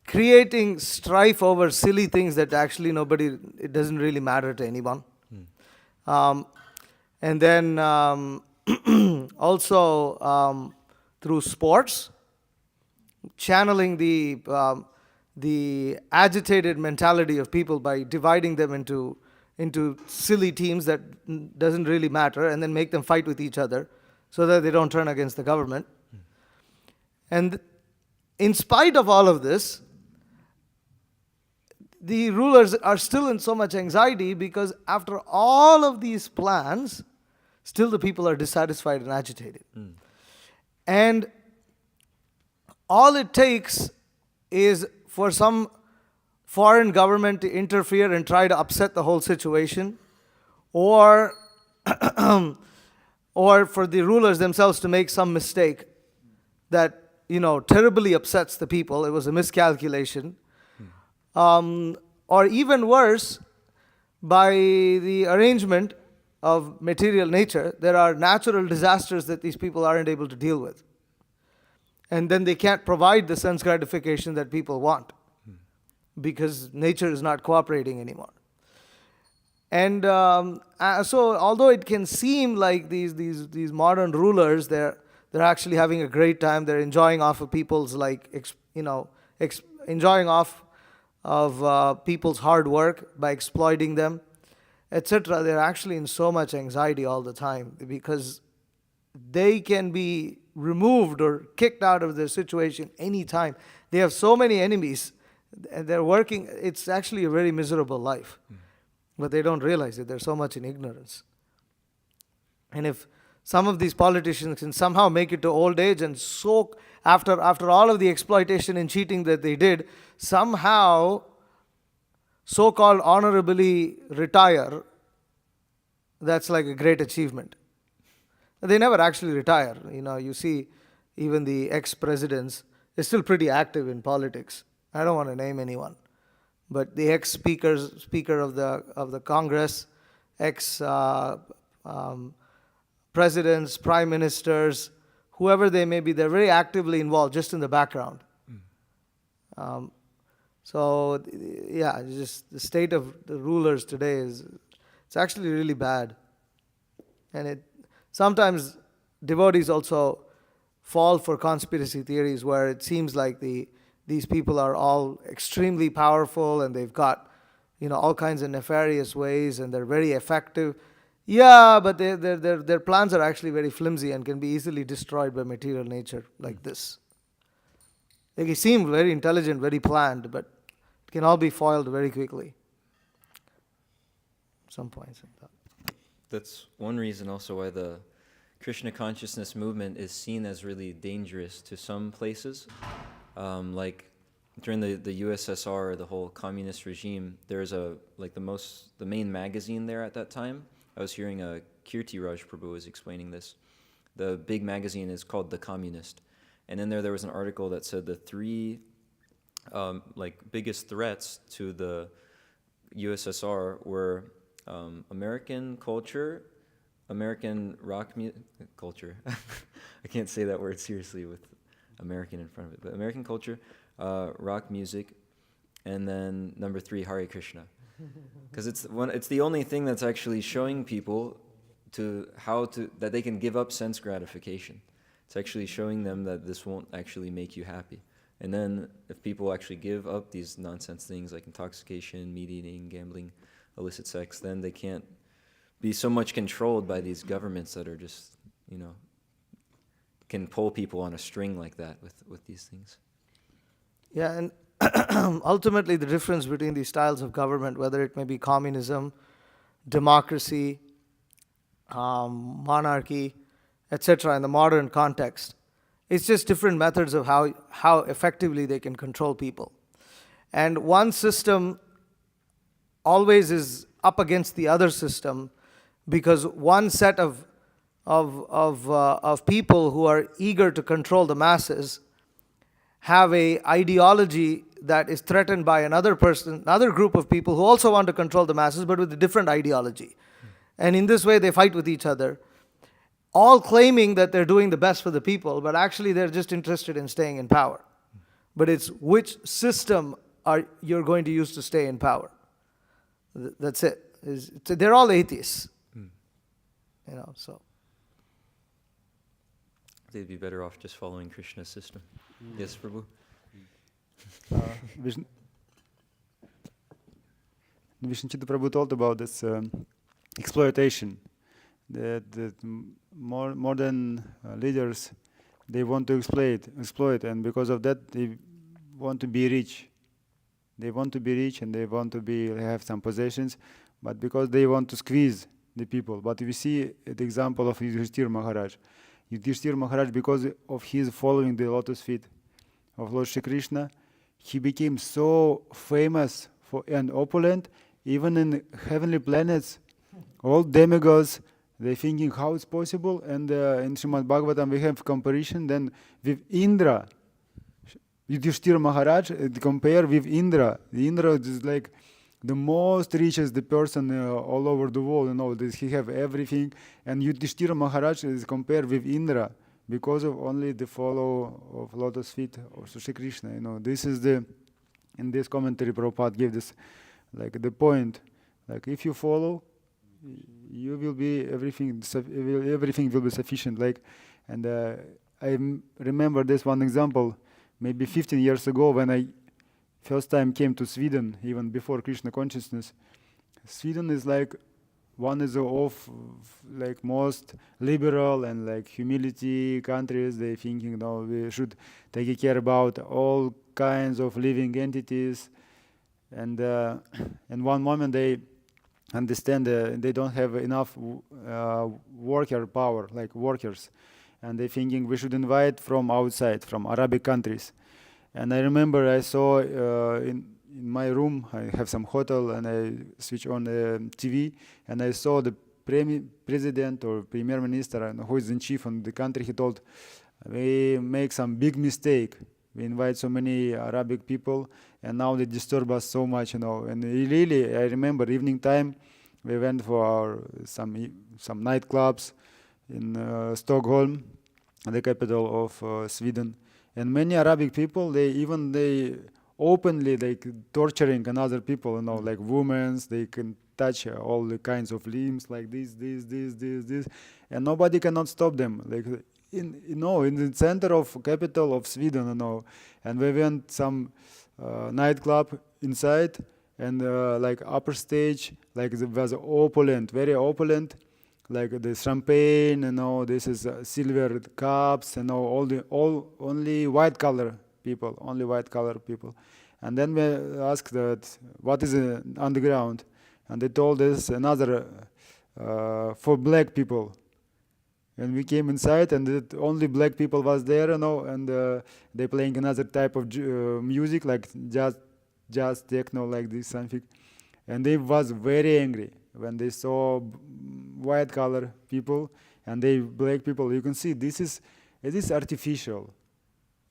creating strife over silly things that actually it doesn't really matter to anyone. And then also through sports, channeling the agitated mentality of people by dividing them into silly teams that doesn't really matter, and then make them fight with each other so that they don't turn against the government. And in spite of all of this, the rulers are still in so much anxiety, because after all of these plans, still the people are dissatisfied and agitated. And all it takes is for some foreign government to interfere and try to upset the whole situation, or for the rulers themselves to make some mistake that terribly upsets the people. It was a miscalculation, or even worse, by the arrangement of material nature, there are natural disasters that these people aren't able to deal with. And then they can't provide the sense gratification that people want because nature is not cooperating anymore. And so, although it can seem like these modern rulers, they're actually having a great time. They're enjoying off of people's enjoying off of people's hard work by exploiting them, etc. They're actually in so much anxiety all the time because they can be removed or kicked out of their situation anytime. They have so many enemies, and they're working. It's actually a very miserable life. But they don't realize it. They're so much in ignorance. And if some of these politicians can somehow make it to old age and soak, after all of the exploitation and cheating that they did, somehow so-called honorably retire, that's like a great achievement. They never actually retire. You see even the ex-presidents, they're still pretty active in politics. I don't want to name anyone. But the ex-speaker of the Congress, presidents, prime ministers, whoever they may be, they're very actively involved, just in the background. So, yeah, just the state of the rulers today it's actually really bad. And sometimes devotees also fall for conspiracy theories where it seems like these people are all extremely powerful and they've got, all kinds of nefarious ways and they're very effective. Yeah, but their plans are actually very flimsy and can be easily destroyed by material nature like this. They seem very intelligent, very planned, but it can all be foiled very quickly. Some points like that. That's one reason also why the Krishna consciousness movement is seen as really dangerous to some places. Like during the USSR, the whole communist regime, there's the main magazine there at that time. I was hearing Kirti Raj Prabhu was explaining this. The big magazine is called The Communist. And in there was an article that said the three biggest threats to the USSR were American culture, American rock culture. I can't say that word seriously with American in front of it, but American culture, rock music, and then number 3, Hare Krishna, because it's the only thing that's actually showing people that they can give up sense gratification. It's actually showing them that this won't actually make you happy. And then if people actually give up these nonsense things like intoxication, meat eating, gambling, illicit sex, then they can't be so much controlled by these governments that are just, can pull people on a string like that with these things. Yeah, and ultimately the difference between these styles of government, whether it may be communism, democracy, monarchy, etc., in the modern context, it's just different methods of how effectively they can control people. And one system always is up against the other system because one set of people who are eager to control the masses have a ideology that is threatened by another group of people who also want to control the masses but with a different ideology. And in this way they fight with each other, all claiming that they're doing the best for the people, but actually they're just interested in staying in power. But it's which system you're going to use to stay in power. That's it. They're all atheists. So. They'd be better off just following Krishna's system. Yes, Prabhu? Vishnuchita Prabhu told about this exploitation. That modern leaders, they want to exploit, and because of that, they want to be rich. They want to be rich and they want to have some possessions, but because they want to squeeze the people. But we see the example of Yudhishthira Maharaj. Yudhishthira Maharaj, because of his following the lotus feet of Lord Shri Krishna, he became so famous and opulent, even in heavenly planets. All demigods, they're thinking how it's possible, and in Srimad Bhagavatam we have comparison then with Indra. Yudhishthira Maharaj, compare with Indra. The Indra is like the most richest person all over the world. He have everything. And Yudhishthira Maharaj is compared with Indra. because of only the follow of lotus feet of Sri Krishna. This is the, in this commentary Prabhupada gave this, like the point, like if you follow, you will be everything will be sufficient. Like, and remember this one example, maybe 15 years ago when I first time came to Sweden, even before Krishna consciousness. Sweden is like one is of like most liberal and like humility countries. They thinking we should take care about all kinds of living entities, and in one moment they understand they don't have enough worker power, like workers, and they thinking we should invite from outside, from Arabic countries. And I remember I saw in my room, I have some hotel, and I switch on the TV, and I saw the president or premier minister, who is in chief on the country. He told, we make some big mistake. We invite so many Arabic people, and now they disturb us so much, And really, I remember evening time, we went for some nightclubs in Stockholm, the capital of Sweden. And many Arabic people, they openly torturing another people, like women. They can touch all the kinds of limbs, like this, and nobody cannot stop them. Like in the center of capital of Sweden, and we went some nightclub inside, and like upper stage, like it was opulent, very opulent. Like the champagne, this is silver cups, only white color people, And then we asked that what is underground, and they told us another for black people. And we came inside, and only black people was there, and they playing another type of music, like jazz, techno, like this something. And they was very angry when they saw white color people and they black people. You can see it is artificial.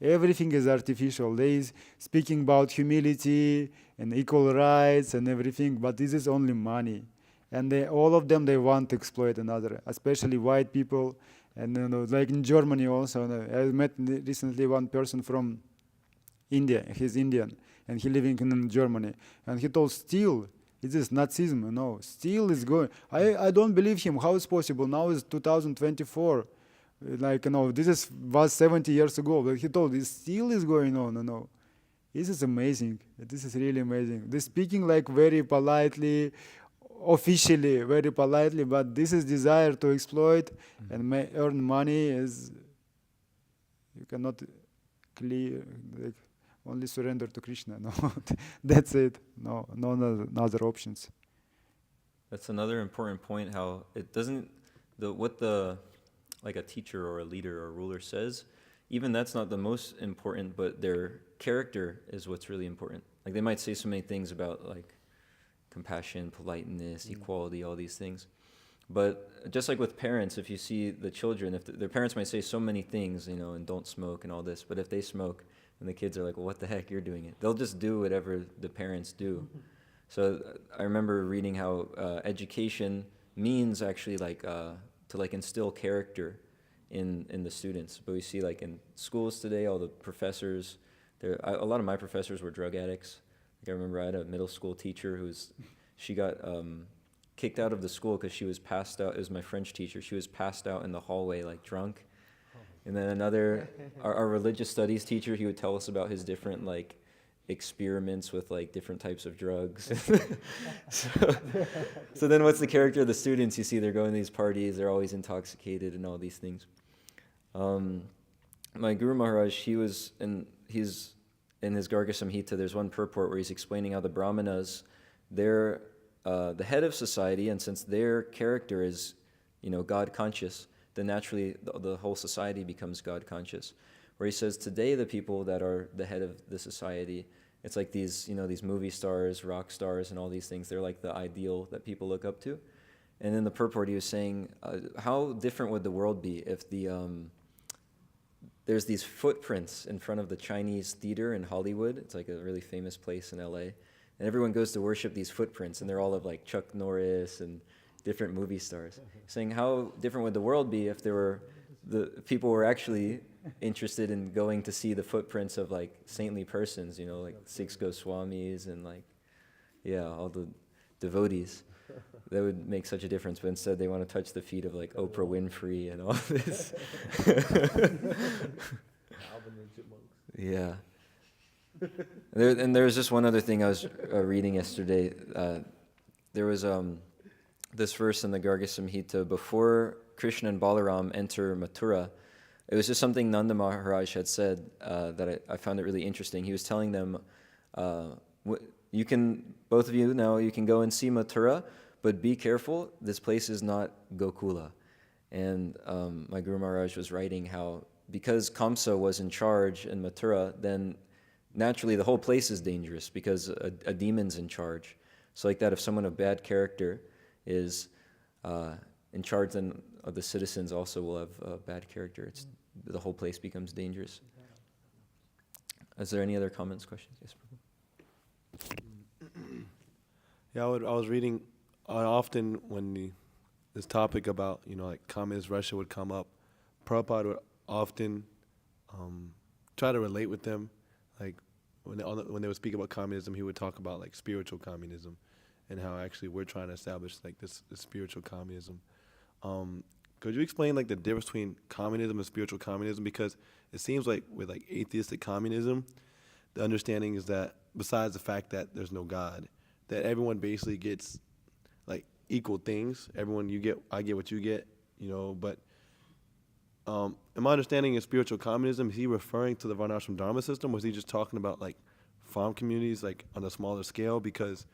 Everything is artificial. They is speaking about humility and equal rights and everything, but this is only money. And all of them, they want to exploit another, especially white people. And like in Germany also, I met recently one person from India. He's Indian, and he living in Germany. And he told still, it is Nazism, still is going. I don't believe him. How is possible? Now is 2024. Like, this was 70 years ago. But he told, it still is going on, This is amazing. This is really amazing. They're speaking like very politely, officially, very politely, but this is desire to exploit and earn money is, you cannot clear, like, only surrender to Krishna. No, that's it. No other options. That's another important point. How it doesn't like a teacher or a leader or a ruler says, even that's not the most important, but their character is what's really important. Like they might say so many things about like compassion, politeness, equality, all these things. But just like with parents, if you see the children, if their parents might say so many things, and don't smoke and all this, but if they smoke, and the kids are like, well, what the heck, you're doing it. They'll just do whatever the parents do. So I remember reading how education means actually like to like instill character in the students. But we see like in schools today, all the professors, a lot of my professors were drug addicts. Like I remember I had a middle school teacher she got kicked out of the school because she was passed out. It was my French teacher. She was passed out in the hallway like drunk. And then another, our religious studies teacher, he would tell us about his different like experiments with like different types of drugs. so then what's the character of the students? You see they're going to these parties, they're always intoxicated and all these things. My Guru Maharaj, he's in his Garga Samhita, there's one purport where he's explaining how the Brahmanas, they're the head of society, and since their character is, God conscious, then naturally the whole society becomes God conscious. Where he says today the people that are the head of the society, it's like these, these movie stars, rock stars, and all these things. They're like the ideal that people look up to. And in the purport he was saying, how different would the world be if there's these footprints in front of the Chinese theater in Hollywood. It's like a really famous place in LA. And everyone goes to worship these footprints, and they're all of like Chuck Norris and different movie stars, saying how different would the world be if there were the people were actually interested in going to see the footprints of like saintly persons, like Six Goswamis and like, all the devotees. That would make such a difference, but instead they want to touch the feet of like Oprah Winfrey and all this. Yeah. There was just one other thing I was reading yesterday. There was this verse in the Garga Samhita, before Krishna and Balaram enter Mathura. It was just something Nanda Maharaj had said that I found it really interesting. He was telling them, you can, both of you now, you can go and see Mathura, but be careful, this place is not Gokula. And my Guru Maharaj was writing how, because Kamsa was in charge in Mathura, then naturally the whole place is dangerous because a demon's in charge. So like that, if someone of bad character is in charge, then the citizens also will have bad character. The whole place becomes dangerous. Is there any other comments, questions? Yes, Prabhu. Yeah, I was reading often when this topic about like communist Russia would come up, Prabhupada would often try to relate with them. Like when they would speak about communism, he would talk about like spiritual communism, and how actually we're trying to establish like this spiritual communism. Could you explain like the difference between communism and spiritual communism? Because it seems like with like atheistic communism, the understanding is that besides the fact that there's no God, that everyone basically gets like equal things. Everyone, I get what you get, but in my understanding of spiritual communism, is he referring to the Varnashram Dharma system, or was he just talking about like farm communities like on a smaller scale? Because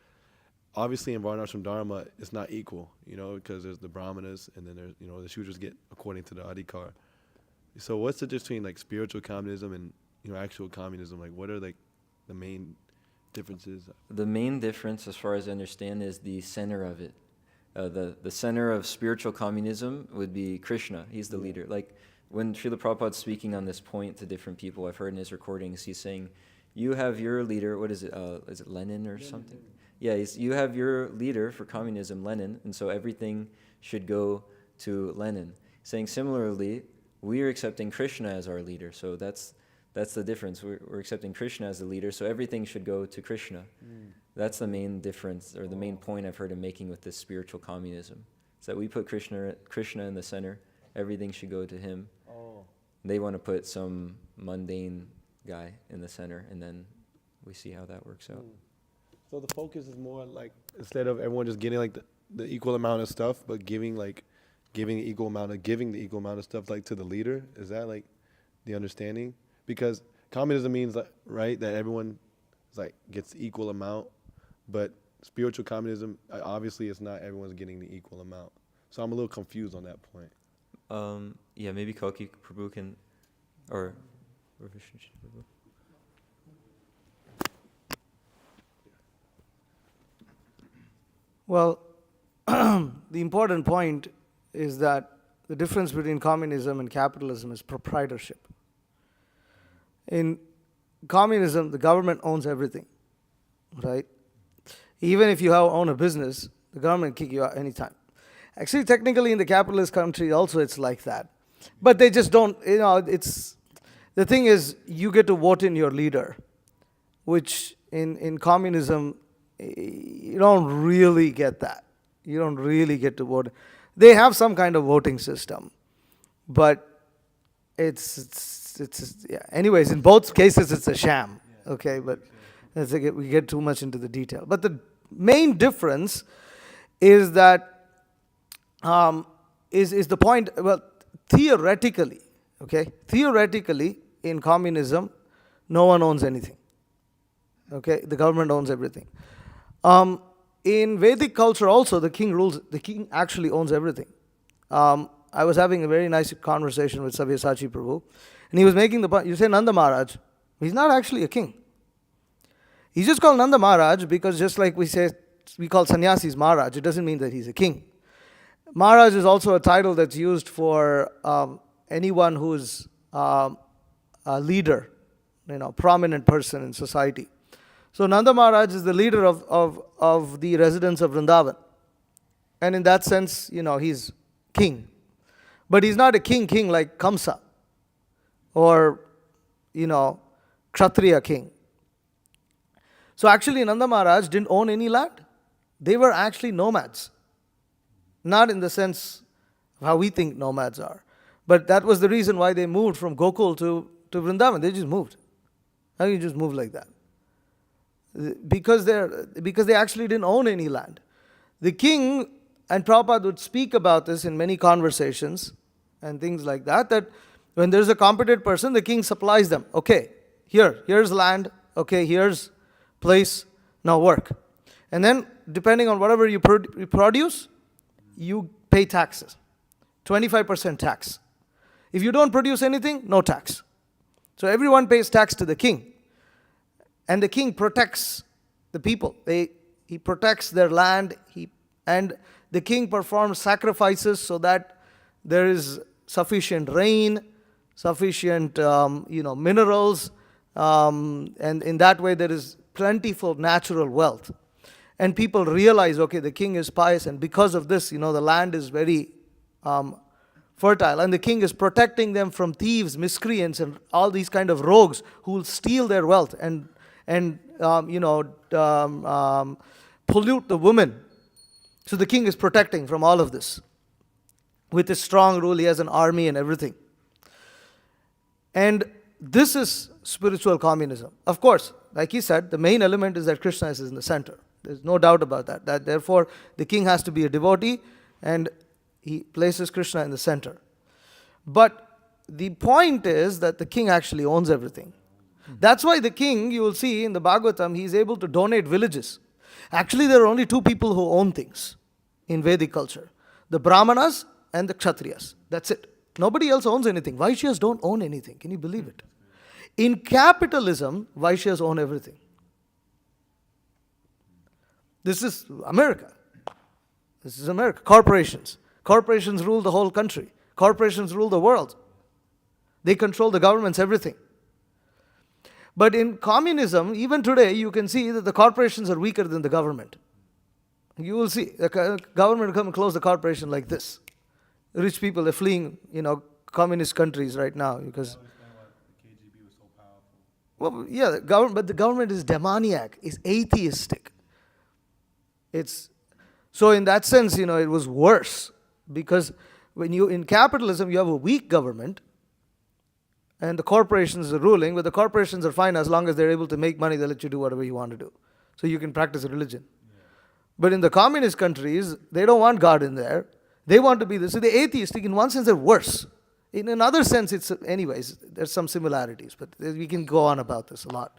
obviously in Varnashram Dharma, it's not equal, because there's the Brahmanas and then there's, the Shudras get according to the Adhikar. So what's the difference between like spiritual communism and, actual communism? Like what are like the main differences? The main difference, as far as I understand, is the center of it. The center of spiritual communism would be Krishna. He's the leader. Like when Srila Prabhupada's speaking on this point to different people, I've heard in his recordings, he's saying, you have your leader, what is it Lenin or something? Yeah, you have your leader for communism, Lenin, and so everything should go to Lenin. Saying similarly, we are accepting Krishna as our leader, so that's the difference. We're accepting Krishna as the leader, so everything should go to Krishna. That's the main difference, or the main point I've heard him making with this spiritual communism. Is that we put Krishna in the center, everything should go to him. They want to put some mundane guy in the center, and then we see how that works out. So the focus is more like, instead of everyone just getting like the equal amount of stuff, but giving the equal amount of stuff like to the leader. Is that like the understanding? Because communism means that, right, that everyone like gets the equal amount, but spiritual communism, obviously it's not everyone's getting the equal amount. So I'm a little confused on that point. Maybe Koki Prabhu can, or Vishnu Prabhu. Well, the important point is that the difference between communism and capitalism is proprietorship. In communism, the government owns everything, right? Even if you own a business, the government can kick you out anytime. Actually, technically in the capitalist country also it's like that. But they just don't, the thing is, you get to vote in your leader, which in communism, you don't really get that. You don't really get to vote. They have some kind of voting system, but anyways, in both cases it's a sham, okay, but we get too much into the detail. But the main difference is that, is the point, well, theoretically, in communism, no one owns anything, okay, the government owns everything. In Vedic culture also, the king actually owns everything. I was having a very nice conversation with Sabyasachi Prabhu, and he was making the point, you say Nanda Maharaj, he's not actually a king. He's just called Nanda Maharaj because just like we call sannyasis Maharaj, it doesn't mean that he's a king. Maharaj is also a title that's used for anyone who's a leader, prominent person in society. So Nanda Maharaj is the leader of the residents of Vrindavan. And in that sense, he's king. But he's not a king like Kamsa or, Kshatriya king. So actually Nanda Maharaj didn't own any land. They were actually nomads. Not in the sense of how we think nomads are. But that was the reason why they moved from Gokul to Vrindavan. They just moved. How do you just move like that? Because they actually didn't own any land. The king, and Prabhupada would speak about this in many conversations and things like that, that when there's a competent person, the king supplies them. Okay, here's land. Okay, here's place. Now work. And then, depending on whatever you produce, you pay taxes. 25% tax. If you don't produce anything, no tax. So everyone pays tax to the king. And the king protects the people. He protects their land. And the king performs sacrifices so that there is sufficient rain, sufficient minerals, and in that way there is plentiful natural wealth. And people realize, okay, the king is pious, and because of this, the land is very fertile, and the king is protecting them from thieves, miscreants, and all these kind of rogues who will steal their wealth and pollute the women. So the king is protecting from all of this. With his strong rule, he has an army and everything. And this is spiritual communism. Of course, like he said, the main element is that Krishna is in the center. There's no doubt about that. That therefore, the king has to be a devotee, and he places Krishna in the center. But the point is that the king actually owns everything. That's why the king, you will see in the Bhagavatam, he is able to donate villages. Actually, there are only two people who own things in Vedic culture. The Brahmanas and the Kshatriyas. That's it. Nobody else owns anything. Vaishyas don't own anything. Can you believe it? In capitalism, Vaishyas own everything. This is America. This is America. Corporations. Corporations rule the whole country. Corporations rule the world. They control the governments, everything. But in communism, even today, you can see that the corporations are weaker than the government. You will see the government will come and close the corporation like this. Rich people are fleeing, communist countries right now because. Well, yeah, but the government is demoniac, is atheistic. So in that sense, it was worse because in capitalism you have a weak government and the corporations are ruling, but the corporations are fine as long as they're able to make money, they let you do whatever you want to do. So you can practice religion. But in the communist countries, they don't want God in there. They want to be this. So the atheistic, in one sense, they're worse. In another sense, anyways, there's some similarities, but we can go on about this a lot.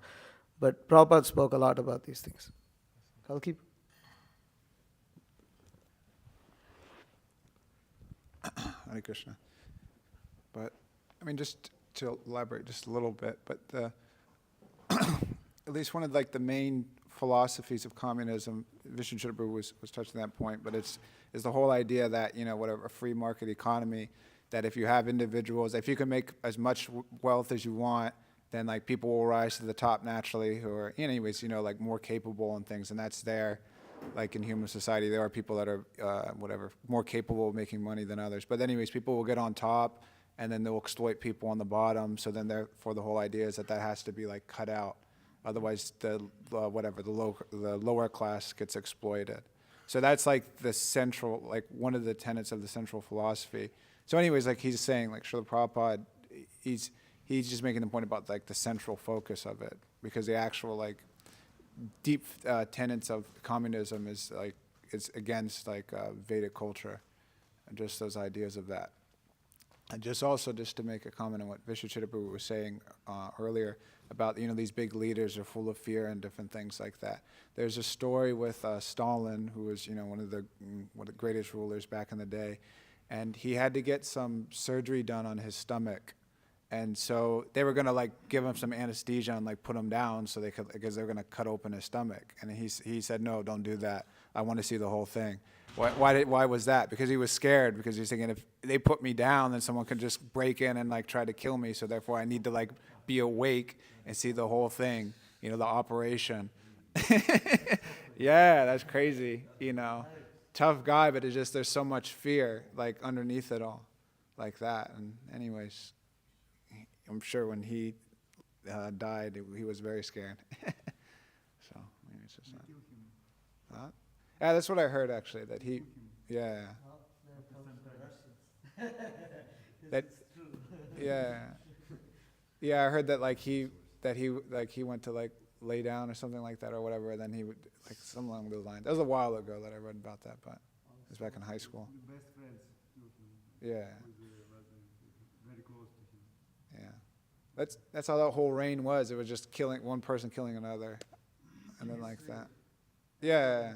But Prabhupada spoke a lot about these things. I'll keep. Hare Krishna. But, just to elaborate just a little bit, but at least one of the main philosophies of communism, Vishnu Prabhu was touching that point, but is the whole idea that, whatever, a free market economy, that if you have individuals, if you can make as much wealth as you want, then people will rise to the top naturally who are, anyways, more capable and things, and that's there. In human society, there are people that are, more capable of making money than others. But anyways, people will get on top, and then they'll exploit people on the bottom. So then, therefore, the whole idea is that has to be cut out. Otherwise, the lower class gets exploited. So that's the central, one of the tenets of the central philosophy. So anyways, he's saying, Srila Prabhupada, he's just making the point about the central focus of it, because the actual deep tenets of communism is it's against Vedic culture, and just those ideas of that. And just to make a comment on what Vishwachitra was saying earlier about these big leaders are full of fear and different things like that. There's a story with Stalin, who was one of the greatest rulers back in the day, and he had to get some surgery done on his stomach. And so they were going to give him some anesthesia and put him down so because they were going to cut open his stomach. And he said, no, don't do that. I want to see the whole thing. Why was that? Because he was scared, because he's thinking, if they put me down, then someone could just break in and try to kill me. So therefore I need to be awake and see the whole thing, the operation. Yeah, that's crazy, Tough guy, but it's just there's so much fear underneath it all. like that. And anyways, I'm sure when he died, he was very scared. So maybe it's just not. Huh? Yeah, that's what I heard actually. That he, yeah. That, yeah, yeah. I heard that like he went to like lay down or something like that or whatever. And then he would like something along those lines. That was a while ago that I read about that, but it was back in high school. Yeah. Yeah. That's how that whole reign was. It was just killing one person, killing another, and then like that. Yeah.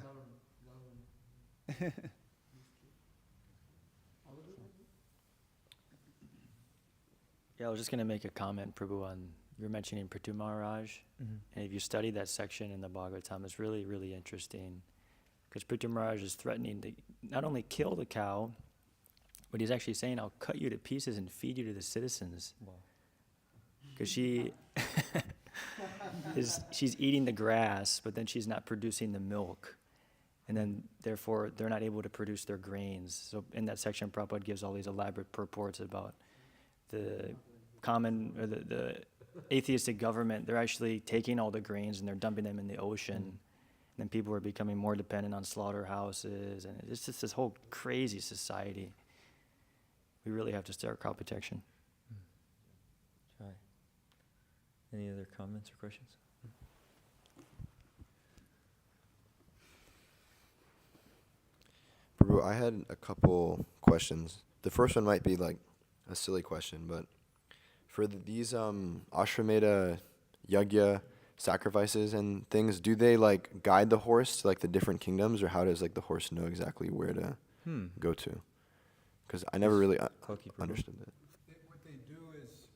Yeah, I was just going to make a comment, Prabhu, on you were mentioning Prithu Maharaj. And if you study that section in the Bhagavatam, it's really, really interesting. Because Prithu Maharaj is threatening to not only kill the cow, but he's actually saying, I'll cut you to pieces and feed you to the citizens. Because she's eating the grass, but then she's not producing the milk. And then, therefore, they're not able to produce their grains. So in that section, Prabhupada gives all these elaborate purports about the common, or the atheistic government. They're actually taking all the grains and they're dumping them in the ocean. And then people are becoming more dependent on slaughterhouses. And it's just this whole crazy society. We really have to start crop protection. Hi. Any other comments or questions? Prabhu, I had a couple questions. The first one might be like a silly question, but for these Ashwamedha Yagya sacrifices and things, do they like guide the horse to like the different kingdoms, or how does like the horse know exactly where to go to? Because I never really understood that. What they do is,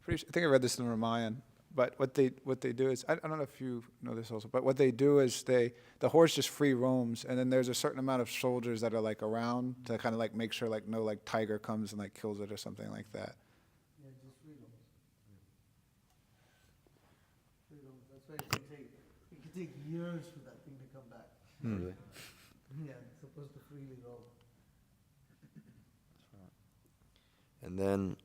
I think I read this in the Ramayana, but what they do is, I don't know if you know this also, but what they do is the horse just free roams, and then there's a certain amount of soldiers that are like around to kind of like make sure like no like tiger comes and like kills it or something like that. Yeah, just free roams. Free roams. That's why it can take years for that thing to come back. Really? Yeah, it's supposed to freely roam. And then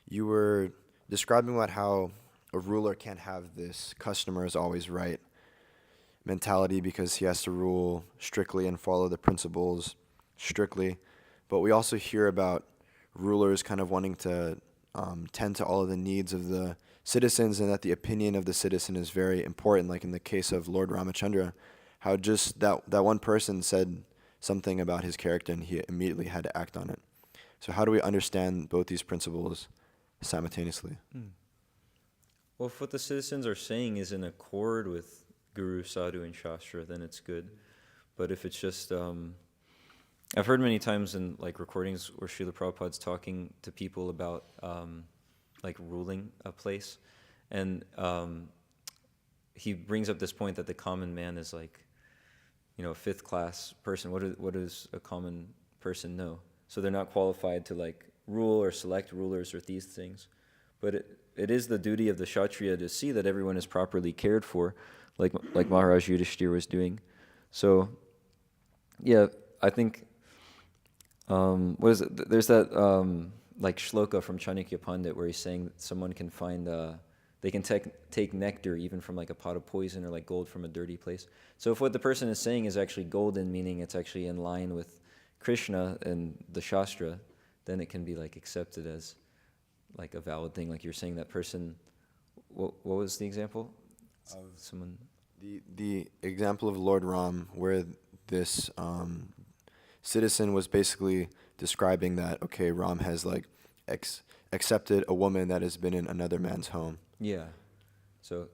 you were describing about how a ruler can't have this customer is always right mentality because he has to rule strictly and follow the principles strictly. But we also hear about rulers kind of wanting to tend to all of the needs of the citizens, and that the opinion of the citizen is very important, like in the case of Lord Ramachandra, how just that one person said something about his character and he immediately had to act on it. So how do we understand both these principles simultaneously? Well, if what the citizens are saying is in accord with Guru, Sadhu, and Shastra, then it's good. But if it's just, I've heard many times in like recordings where Srila Prabhupada's talking to people about like ruling a place, and he brings up this point that the common man is like, you know, a fifth class person. What does a common person know? So they're not qualified to like rule or select rulers or these things. But it is the duty of the Kshatriya to see that everyone is properly cared for, like Maharaj Yudhishthira was doing. So, yeah, I think, what is it? There's that like shloka from Chanakya Pandit where he's saying that someone can find, they can take nectar even from like a pot of poison or like gold from a dirty place. So if what the person is saying is actually golden, meaning it's actually in line with Krishna and the Shastra, then it can be like accepted as like a valid thing. Like you're saying that person, what was the example? Of someone. The example of Lord Ram, where this citizen was basically describing that, okay, Ram has like accepted a woman that has been in another man's home. Yeah. So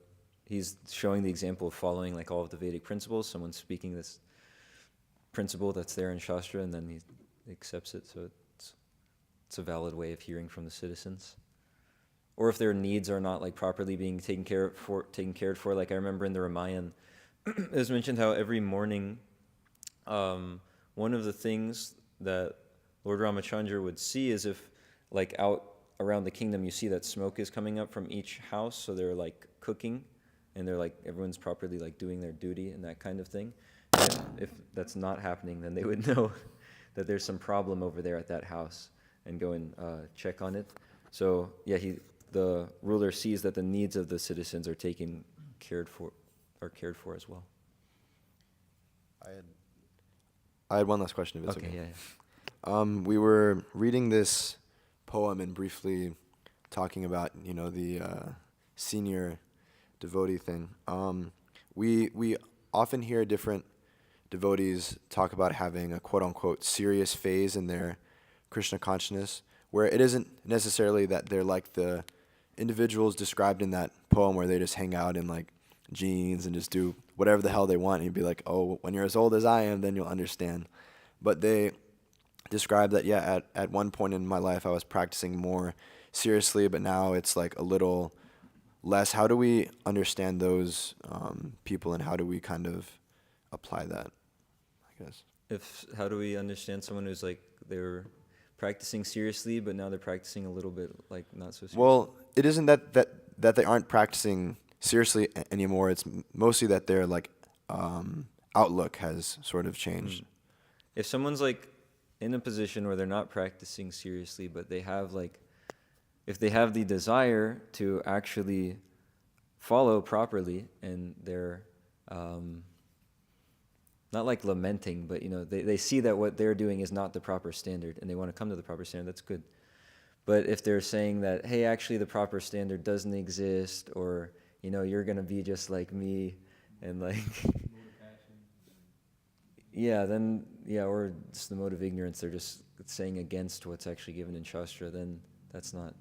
he's showing the example of following like all of the Vedic principles. Someone's speaking this principle that's there in Shastra, and then he accepts it. So it's a valid way of hearing from the citizens. Or if their needs are not like properly being taken cared for. Like I remember in the Ramayana, it was mentioned how every morning, one of the things that Lord Ramachandra would see is if like out around the kingdom you see that smoke is coming up from each house, so they're like cooking, and they're like everyone's properly like doing their duty and that kind of thing. And if that's not happening, then they would know that there's some problem over there at that house and go and check on it. So yeah, the ruler sees that the needs of the citizens are cared for as well. I had one last question, if it's Okay, okay. yeah. We were reading this poem and briefly talking about, the senior devotee thing. We often hear different devotees talk about having a quote-unquote serious phase in their Krishna consciousness, where it isn't necessarily that they're like the individuals described in that poem where they just hang out in like jeans and just do whatever the hell they want. And you'd be like, oh, when you're as old as I am, then you'll understand. But they describe that, yeah, at one point in my life I was practicing more seriously, but now it's like a little less. How do we understand those people, and how do we kind of apply that, I guess? How do we understand someone who's like, they're practicing seriously, but now they're practicing a little bit like not so seriously? Well, it isn't that they aren't practicing seriously anymore. It's mostly that their like outlook has sort of changed. If someone's like in a position where they're not practicing seriously, but they have like, if they have the desire to actually follow properly, and they're not like lamenting, but they see that what they're doing is not the proper standard, and they want to come to the proper standard, that's good. But if they're saying that, hey, actually the proper standard doesn't exist, or you're gonna be just like me, and like or just the mode of ignorance, they're just saying against what's actually given in Shastra, then that's not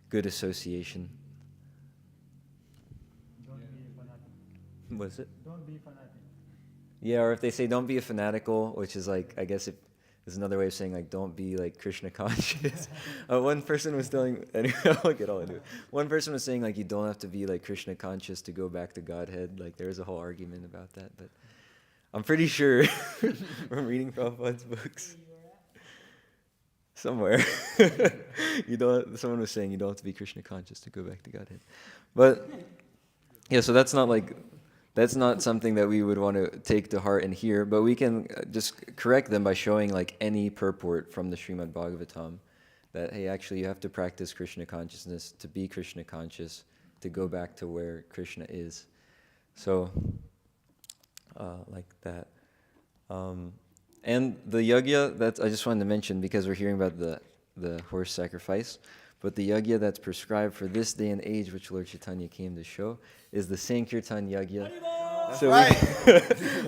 good association. Don't be a fanatic. What is it? Don't be fanatic. Yeah, or if they say don't be a fanatical, which is like, I guess is another way of saying like don't be like Krishna conscious. One person was telling, anyway, I won't get all into it. One person was saying like you don't have to be like Krishna conscious to go back to Godhead. Like there's a whole argument about that, but I'm pretty sure from reading Prabhupada's books somewhere, someone was saying you don't have to be Krishna conscious to go back to Godhead. But yeah, so that's not something that we would want to take to heart and hear, but we can just correct them by showing like any purport from the Srimad Bhagavatam that, hey, actually you have to practice Krishna consciousness to be Krishna conscious, to go back to where Krishna is. So, like that. And the yajna, I just wanted to mention, because we're hearing about the horse sacrifice, but the yajna that's prescribed for this day and age, which Lord Chaitanya came to show, is the Sankirtan yajna. So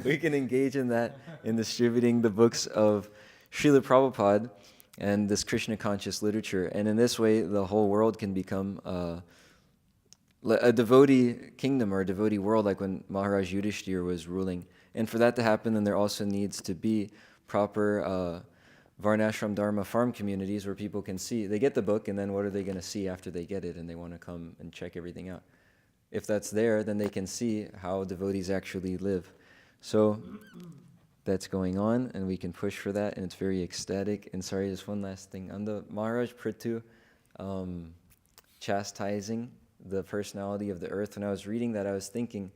we can engage in that in distributing the books of Srila Prabhupada and this Krishna conscious literature. And in this way, the whole world can become a devotee kingdom or a devotee world, like when Maharaj Yudhishthira was ruling. And for that to happen, then there also needs to be proper Varnashram Dharma farm communities where people can see. They get the book, and then what are they going to see after they get it? And they want to come and check everything out. If that's there, then they can see how devotees actually live. So that's going on, and we can push for that, and it's very ecstatic. And sorry, just one last thing. On the Maharaj Prithu chastising the personality of the earth, when I was reading that, I was thinking,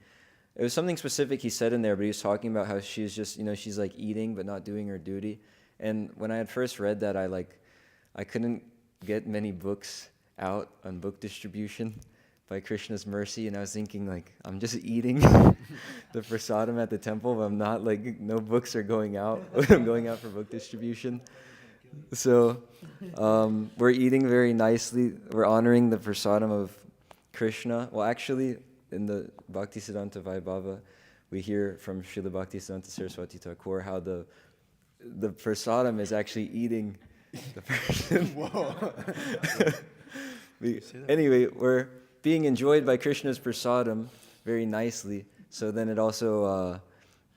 it was something specific he said in there, but he was talking about how she's just, she's like eating but not doing her duty. And when I had first read that, I couldn't get many books out on book distribution by Krishna's mercy, and I was thinking like, I'm just eating the prasadam at the temple, but I'm not like, no books are going out. I'm going out for book distribution. So we're eating very nicely. We're honoring the prasadam of Krishna. Well, actually, in the Bhaktisiddhanta Vaibhava, we hear from Srila Bhaktisiddhanta Saraswati Thakur how the prasadam is actually eating the person. Whoa. Anyway, we're being enjoyed by Krishna's prasadam very nicely. So then it also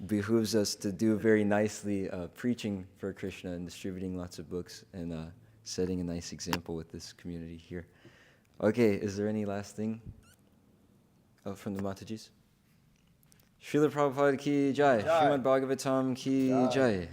behooves us to do very nicely preaching for Krishna and distributing lots of books and setting a nice example with this community here. Okay, is there any last thing from the Matajis? Srila Prabhupada ki jai. Srimad Bhagavatam ki jai.